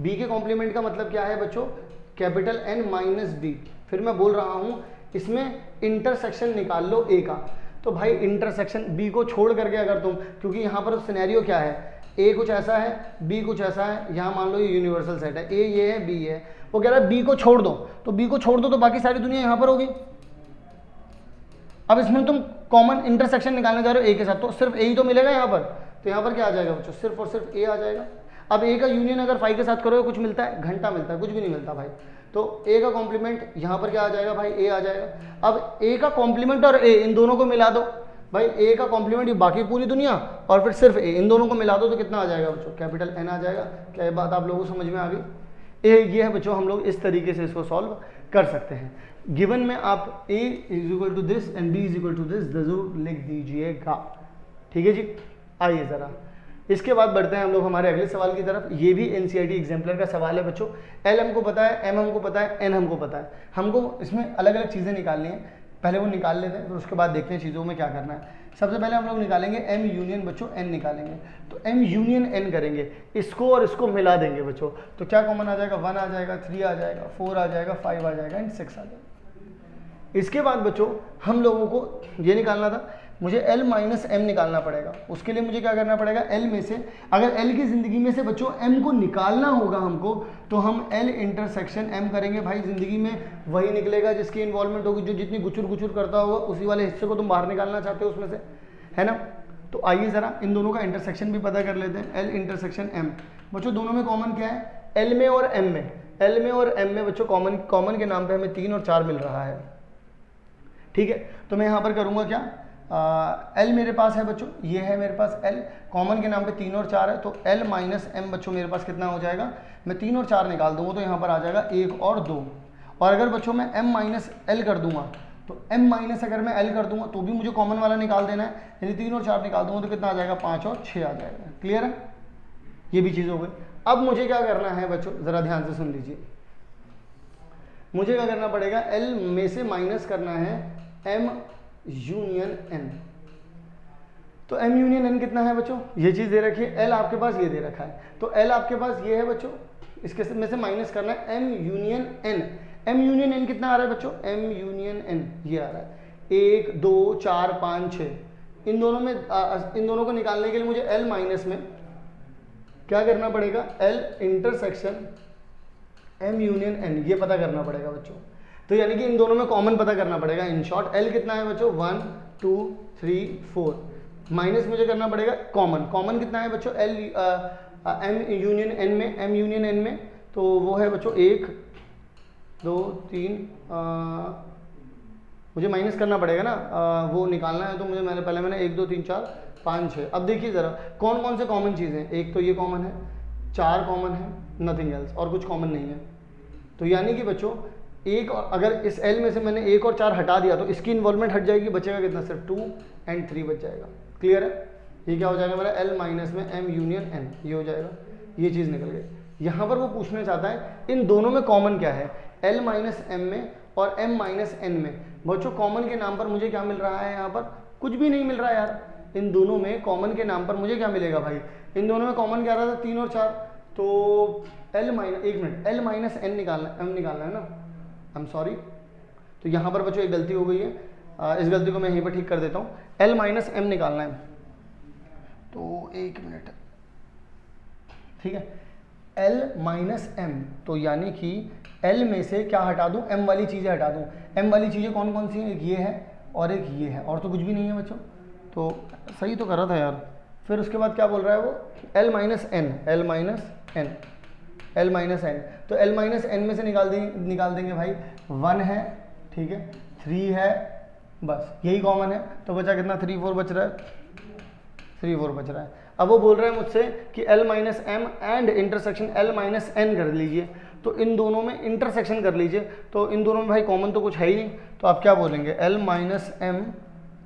b के कॉम्प्लीमेंट का मतलब क्या है बच्चों, कैपिटल N माइनस b। फिर मैं बोल रहा हूँ इसमें इंटरसेक्शन निकाल लो a का, तो भाई इंटरसेक्शन b को छोड़ करके अगर तुम, क्योंकि यहाँ पर सिनेरियो क्या है, a कुछ ऐसा है, b कुछ ऐसा है, यहाँ मान लो ये यूनिवर्सल सेट है, a ये है, b ये है, वो कह रहा है b को छोड़ दो, तो b को छोड़ दो तो बाकी सारी दुनिया यहाँ पर होगी। अब इसमें तुम कॉमन इंटरसेक्शन निकालने जा रहे हो a के साथ, तो सिर्फ a ही तो मिलेगा यहाँ पर, तो यहाँ पर क्या आ जाएगा बच्चों, सिर्फ और सिर्फ a आ जाएगा। अब a का यूनियन अगर 5 के साथ करोगे कुछ मिलता है, घंटा मिलता है, कुछ भी नहीं मिलता भाई, तो a का कॉम्प्लीमेंट यहाँ पर क्या आ जाएगा भाई, a आ जाएगा। अब a का कॉम्प्लीमेंट और a इन दोनों को मिला दो भाई, a का कॉम्प्लीमेंट ये बाकी पूरी दुनिया, और फिर सिर्फ a, इन दोनों को मिला दो तो कितना आ जाएगा बच्चों, कैपिटल N आ जाएगा। क्या ये बात आप लोगों को समझ में आ गई? ये है बच्चों, हम लोग इस तरीके से इसको सॉल्व कर सकते हैं। गिवन में आप a is equal to this and b is equal to this जरूर लिख दीजिएगा, ठीक है जी। आइए ज़रा इसके बाद बढ़ते हैं हम लोग हमारे अगले सवाल की तरफ। ये भी NCERT एग्जाम्पलर का सवाल है बच्चों। L हमको पता है, M हमको पता है, N हमको पता है, हमको इसमें अलग अलग चीज़ें निकालनी है। पहले वो निकाल लेते हैं, फिर उसके बाद देखते हैं चीज़ों में क्या करना है। सबसे पहले हम लोग निकालेंगे m यूनियन बच्चों n निकालेंगे। तो m यूनियन n करेंगे, इसको और इसको मिला देंगे बच्चों। तो क्या कॉमन आ जाएगा, 1 आ जाएगा, 3 आ जाएगा, 4 आ जाएगा, 5 आ जाएगा एंड 6 आ जाएगा। इसके बाद बच्चों हम लोगों को ये निकालना था, मुझे L माइनस M निकालना पड़ेगा। उसके लिए मुझे क्या करना पड़ेगा, L में से अगर L की ज़िंदगी में से बच्चों M को निकालना होगा हमको, तो हम L इंटरसेक्शन M करेंगे। भाई ज़िंदगी में वही निकलेगा जिसकी इन्वॉल्वमेंट होगी, जो जितनी गुचुर गुचुर करता होगा उसी वाले हिस्से को तुम बाहर निकालना चाहते हो उसमें से, है ना। तो आइए ज़रा इन दोनों का इंटरसेक्शन भी पता कर लेते हैं। L इंटरसेक्शन M बच्चों, दोनों में कॉमन क्या है, L में और M में, L में और M में बच्चों कॉमन के नाम पे हमें 3 और 4 मिल रहा है, ठीक है। तो मैं यहाँ पर करूँगा क्या, L मेरे पास है बच्चों, ये है मेरे पास L, कॉमन के नाम पे 3 और 4 है, तो L माइनस M बच्चों मेरे पास कितना हो जाएगा, मैं 3 और 4 निकाल दूंगा तो यहाँ पर आ जाएगा 1 और 2। और अगर बच्चों मैं M माइनस L कर दूंगा, तो M माइनस अगर मैं L कर दूंगा तो भी मुझे कॉमन वाला निकाल देना है, यानी 3 और 4 निकाल दूंगा तो कितना आ जाएगा, 5 और 6 आ जाएगा। क्लियर है, ये भी चीज़ हो गई। अब मुझे क्या करना है बच्चों, ज़रा ध्यान से सुन लीजिए, मुझे क्या करना पड़ेगा, L में से माइनस करना है M यूनियन n। तो m यूनियन n कितना है बच्चों, ये चीज़ दे रखी है, L आपके पास ये दे रखा है, तो L आपके पास ये है बच्चों, इसके में से माइनस करना है m union n। m union n कितना आ रहा है बच्चों, m यूनियन n ये आ रहा है 1 2 4 5 6। इन दोनों में इन दोनों को निकालने के लिए मुझे L माइनस में क्या करना पड़ेगा, L intersection m union n ये पता करना पड़ेगा बच्चों। तो यानी कि इन दोनों में कॉमन पता करना पड़ेगा। इन शॉर्ट L कितना है बच्चों, 1 2 3 4, माइनस मुझे करना पड़ेगा कॉमन कितना है बच्चों, L M यूनियन N में, M यूनियन N में, तो वो है बच्चों 1 2 3, मुझे माइनस करना पड़ेगा ना, वो निकालना है, तो मुझे मैंने 1 2 3 4 5 6। अब देखिए ज़रा कौन कौन से कॉमन चीज़ें, एक तो ये कॉमन है, 4 कॉमन है, नथिंग एल्स, और कुछ कॉमन नहीं है। तो यानी कि बच्चों एक, और अगर इस L में से मैंने 1 और 4 हटा दिया तो इसकी इन्वॉल्वमेंट हट जाएगी, बचेगा कितना, सिर्फ 2 एंड 3 बच जाएगा। क्लियर है, ये क्या हो जाएगा मेरा, L माइनस में M यूनियन N ये हो जाएगा, ये चीज़ निकल गई। यहाँ पर वो पूछना चाहता है इन दोनों में कॉमन क्या है, L माइनस M में और M माइनस N में। बच्चों कॉमन के नाम पर मुझे क्या मिल रहा है, यहाँ पर कुछ भी नहीं मिल रहा है यार। इन दोनों में कॉमन के नाम पर मुझे क्या मिलेगा भाई, इन दोनों में कॉमन क्या रहा था, 3 और 4, तो L माइनस, एक मिनट, L माइनस N निकालना, M निकालना है ना, आई एम सॉरी। तो यहाँ पर बच्चों एक गलती हो गई है, इस गलती को मैं यहीं पर ठीक कर देता हूँ। L माइनस M निकालना है, तो 1 मिनट, ठीक है, L माइनस M, तो यानी कि L में से क्या हटा दूँ, M वाली चीज़ें हटा दूँ। M वाली चीज़ें कौन कौन सी हैं, एक ये है और एक ये है, और तो कुछ भी नहीं है बच्चों। तो सही तो कर रहा था यार। फिर उसके बाद क्या बोल रहा है वो, L minus N, L minus N, L minus N, तो L माइनस N में से निकाल देंगे भाई, 1 है, ठीक है, 3 है, बस यही कॉमन है, तो बचा कितना, 3 4 बच रहा है, 3 4 बच रहा है। अब वो बोल रहा है मुझसे कि L minus M and intersection L minus N कर लीजिए, तो इन दोनों में इंटरसेक्शन कर लीजिए। तो इन दोनों में भाई कॉमन तो कुछ है ही नहीं, तो आप क्या बोलेंगे, L minus M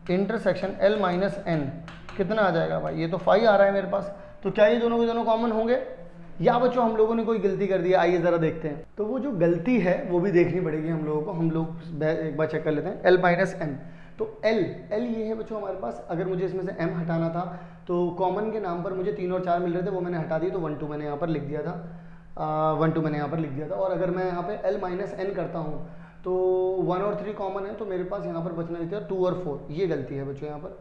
intersection L minus N कितना आ जाएगा भाई, ये तो 5 आ रहा है मेरे पास। तो क्या ये दोनों के दोनों कॉमन होंगे, या बच्चों हम लोगों ने कोई गलती कर दी, आइए ज़रा देखते हैं। तो वो जो गलती है वो भी देखनी पड़ेगी हम लोगों को, हम लोग एक बार चेक कर लेते हैं। L माइनस M, तो L ये है बच्चों हमारे पास। अगर मुझे इसमें से M हटाना था तो कॉमन के नाम पर मुझे 3 और 4 मिल रहे थे, वो मैंने हटा दिए, तो 1 2 मैंने यहाँ पर लिख दिया था, 1 2 मैंने यहाँ पर लिख दिया था। और अगर मैं यहाँ पे L माइनस N करता हूँ तो 1 और 3 कॉमन है, तो मेरे पास यहाँ पर बचना चाहिए था 2 और 4, ये गलती है बच्चों। यहाँ पर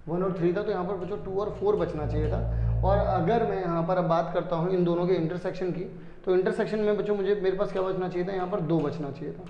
1 और 3 था, तो यहाँ पर बच्चों 2 और 4 बचना चाहिए था। और अगर मैं यहाँ पर अब बात करता हूँ इन दोनों के इंटरसेक्शन की, तो इंटरसेक्शन में बच्चों मेरे पास क्या बचना चाहिए था, यहाँ पर 2 बचना चाहिए था।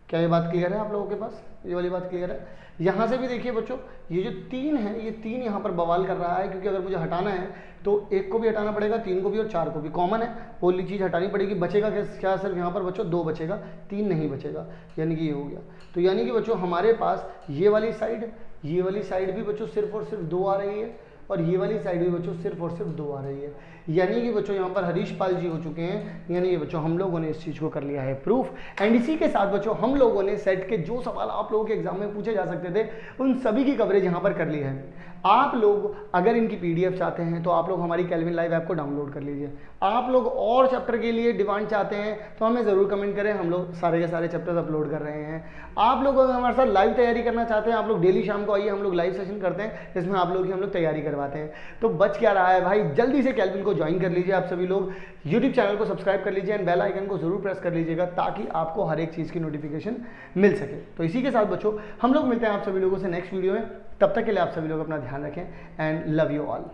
क्या ये बात क्लियर है आप लोगों के पास, ये वाली बात क्लियर है। यहाँ से भी देखिए बच्चों, ये जो 3 है, ये 3 यहाँ पर बवाल कर रहा है, क्योंकि अगर मुझे हटाना है तो 1 को भी हटाना पड़ेगा, 3 को भी और 4 को भी, कॉमन है, ओनली चीज़ हटानी पड़ेगी। बचेगा क्या, सिर्फ यहाँ पर बच्चों 2 बचेगा, 3 नहीं बचेगा, यानी कि ये हो गया। तो यानी कि बच्चों हमारे पास ये वाली साइड भी बच्चों सिर्फ और सिर्फ 2 आ रही है, और ये वाली साइड भी बच्चों सिर्फ और सिर्फ 2 आ रही है। यानी कि बच्चों यहाँ पर हरीश पाल जी हो चुके हैं, यानी कि बच्चों हम लोगों ने इस चीज़ को कर लिया है प्रूफ। एंड इसी के साथ बच्चों हम लोगों ने सेट के जो सवाल आप लोगों के एग्जाम में पूछे जा सकते थे उन सभी की कवरेज यहाँ पर कर ली है। आप लोग अगर इनकी पीडीएफ चाहते हैं तो आप लोग हमारी कैल्विन लाइव ऐप को डाउनलोड कर लीजिए। आप लोग और चैप्टर के लिए डिमांड चाहते हैं तो हमें ज़रूर कमेंट करें, हम लोग सारे के सारे चैप्टर्स अपलोड कर रहे हैं। आप लोग अगर हमारे साथ लाइव तैयारी करना चाहते हैं, आप लोग डेली शाम को आइए, हम लोग लाइव सेशन करते हैं जिसमें आप लोग की हम लोग तैयारी करवाते हैं। तो बच क्या रहा है भाई, जल्दी से कैल्विन को ज्वाइन कर लीजिए। आप सभी लोग यूट्यूब चैनल को सब्सक्राइब कर लीजिए एंड बेल आइकन को जरूर प्रेस कर लीजिएगा ताकि आपको हर एक चीज़ की नोटिफिकेशन मिल सके। तो इसी के साथ बच्चों हम लोग मिलते हैं आप सभी लोगों से नेक्स्ट वीडियो में। तब तक के लिए आप सभी लोग अपना ध्यान रखें एंड लव यू ऑल।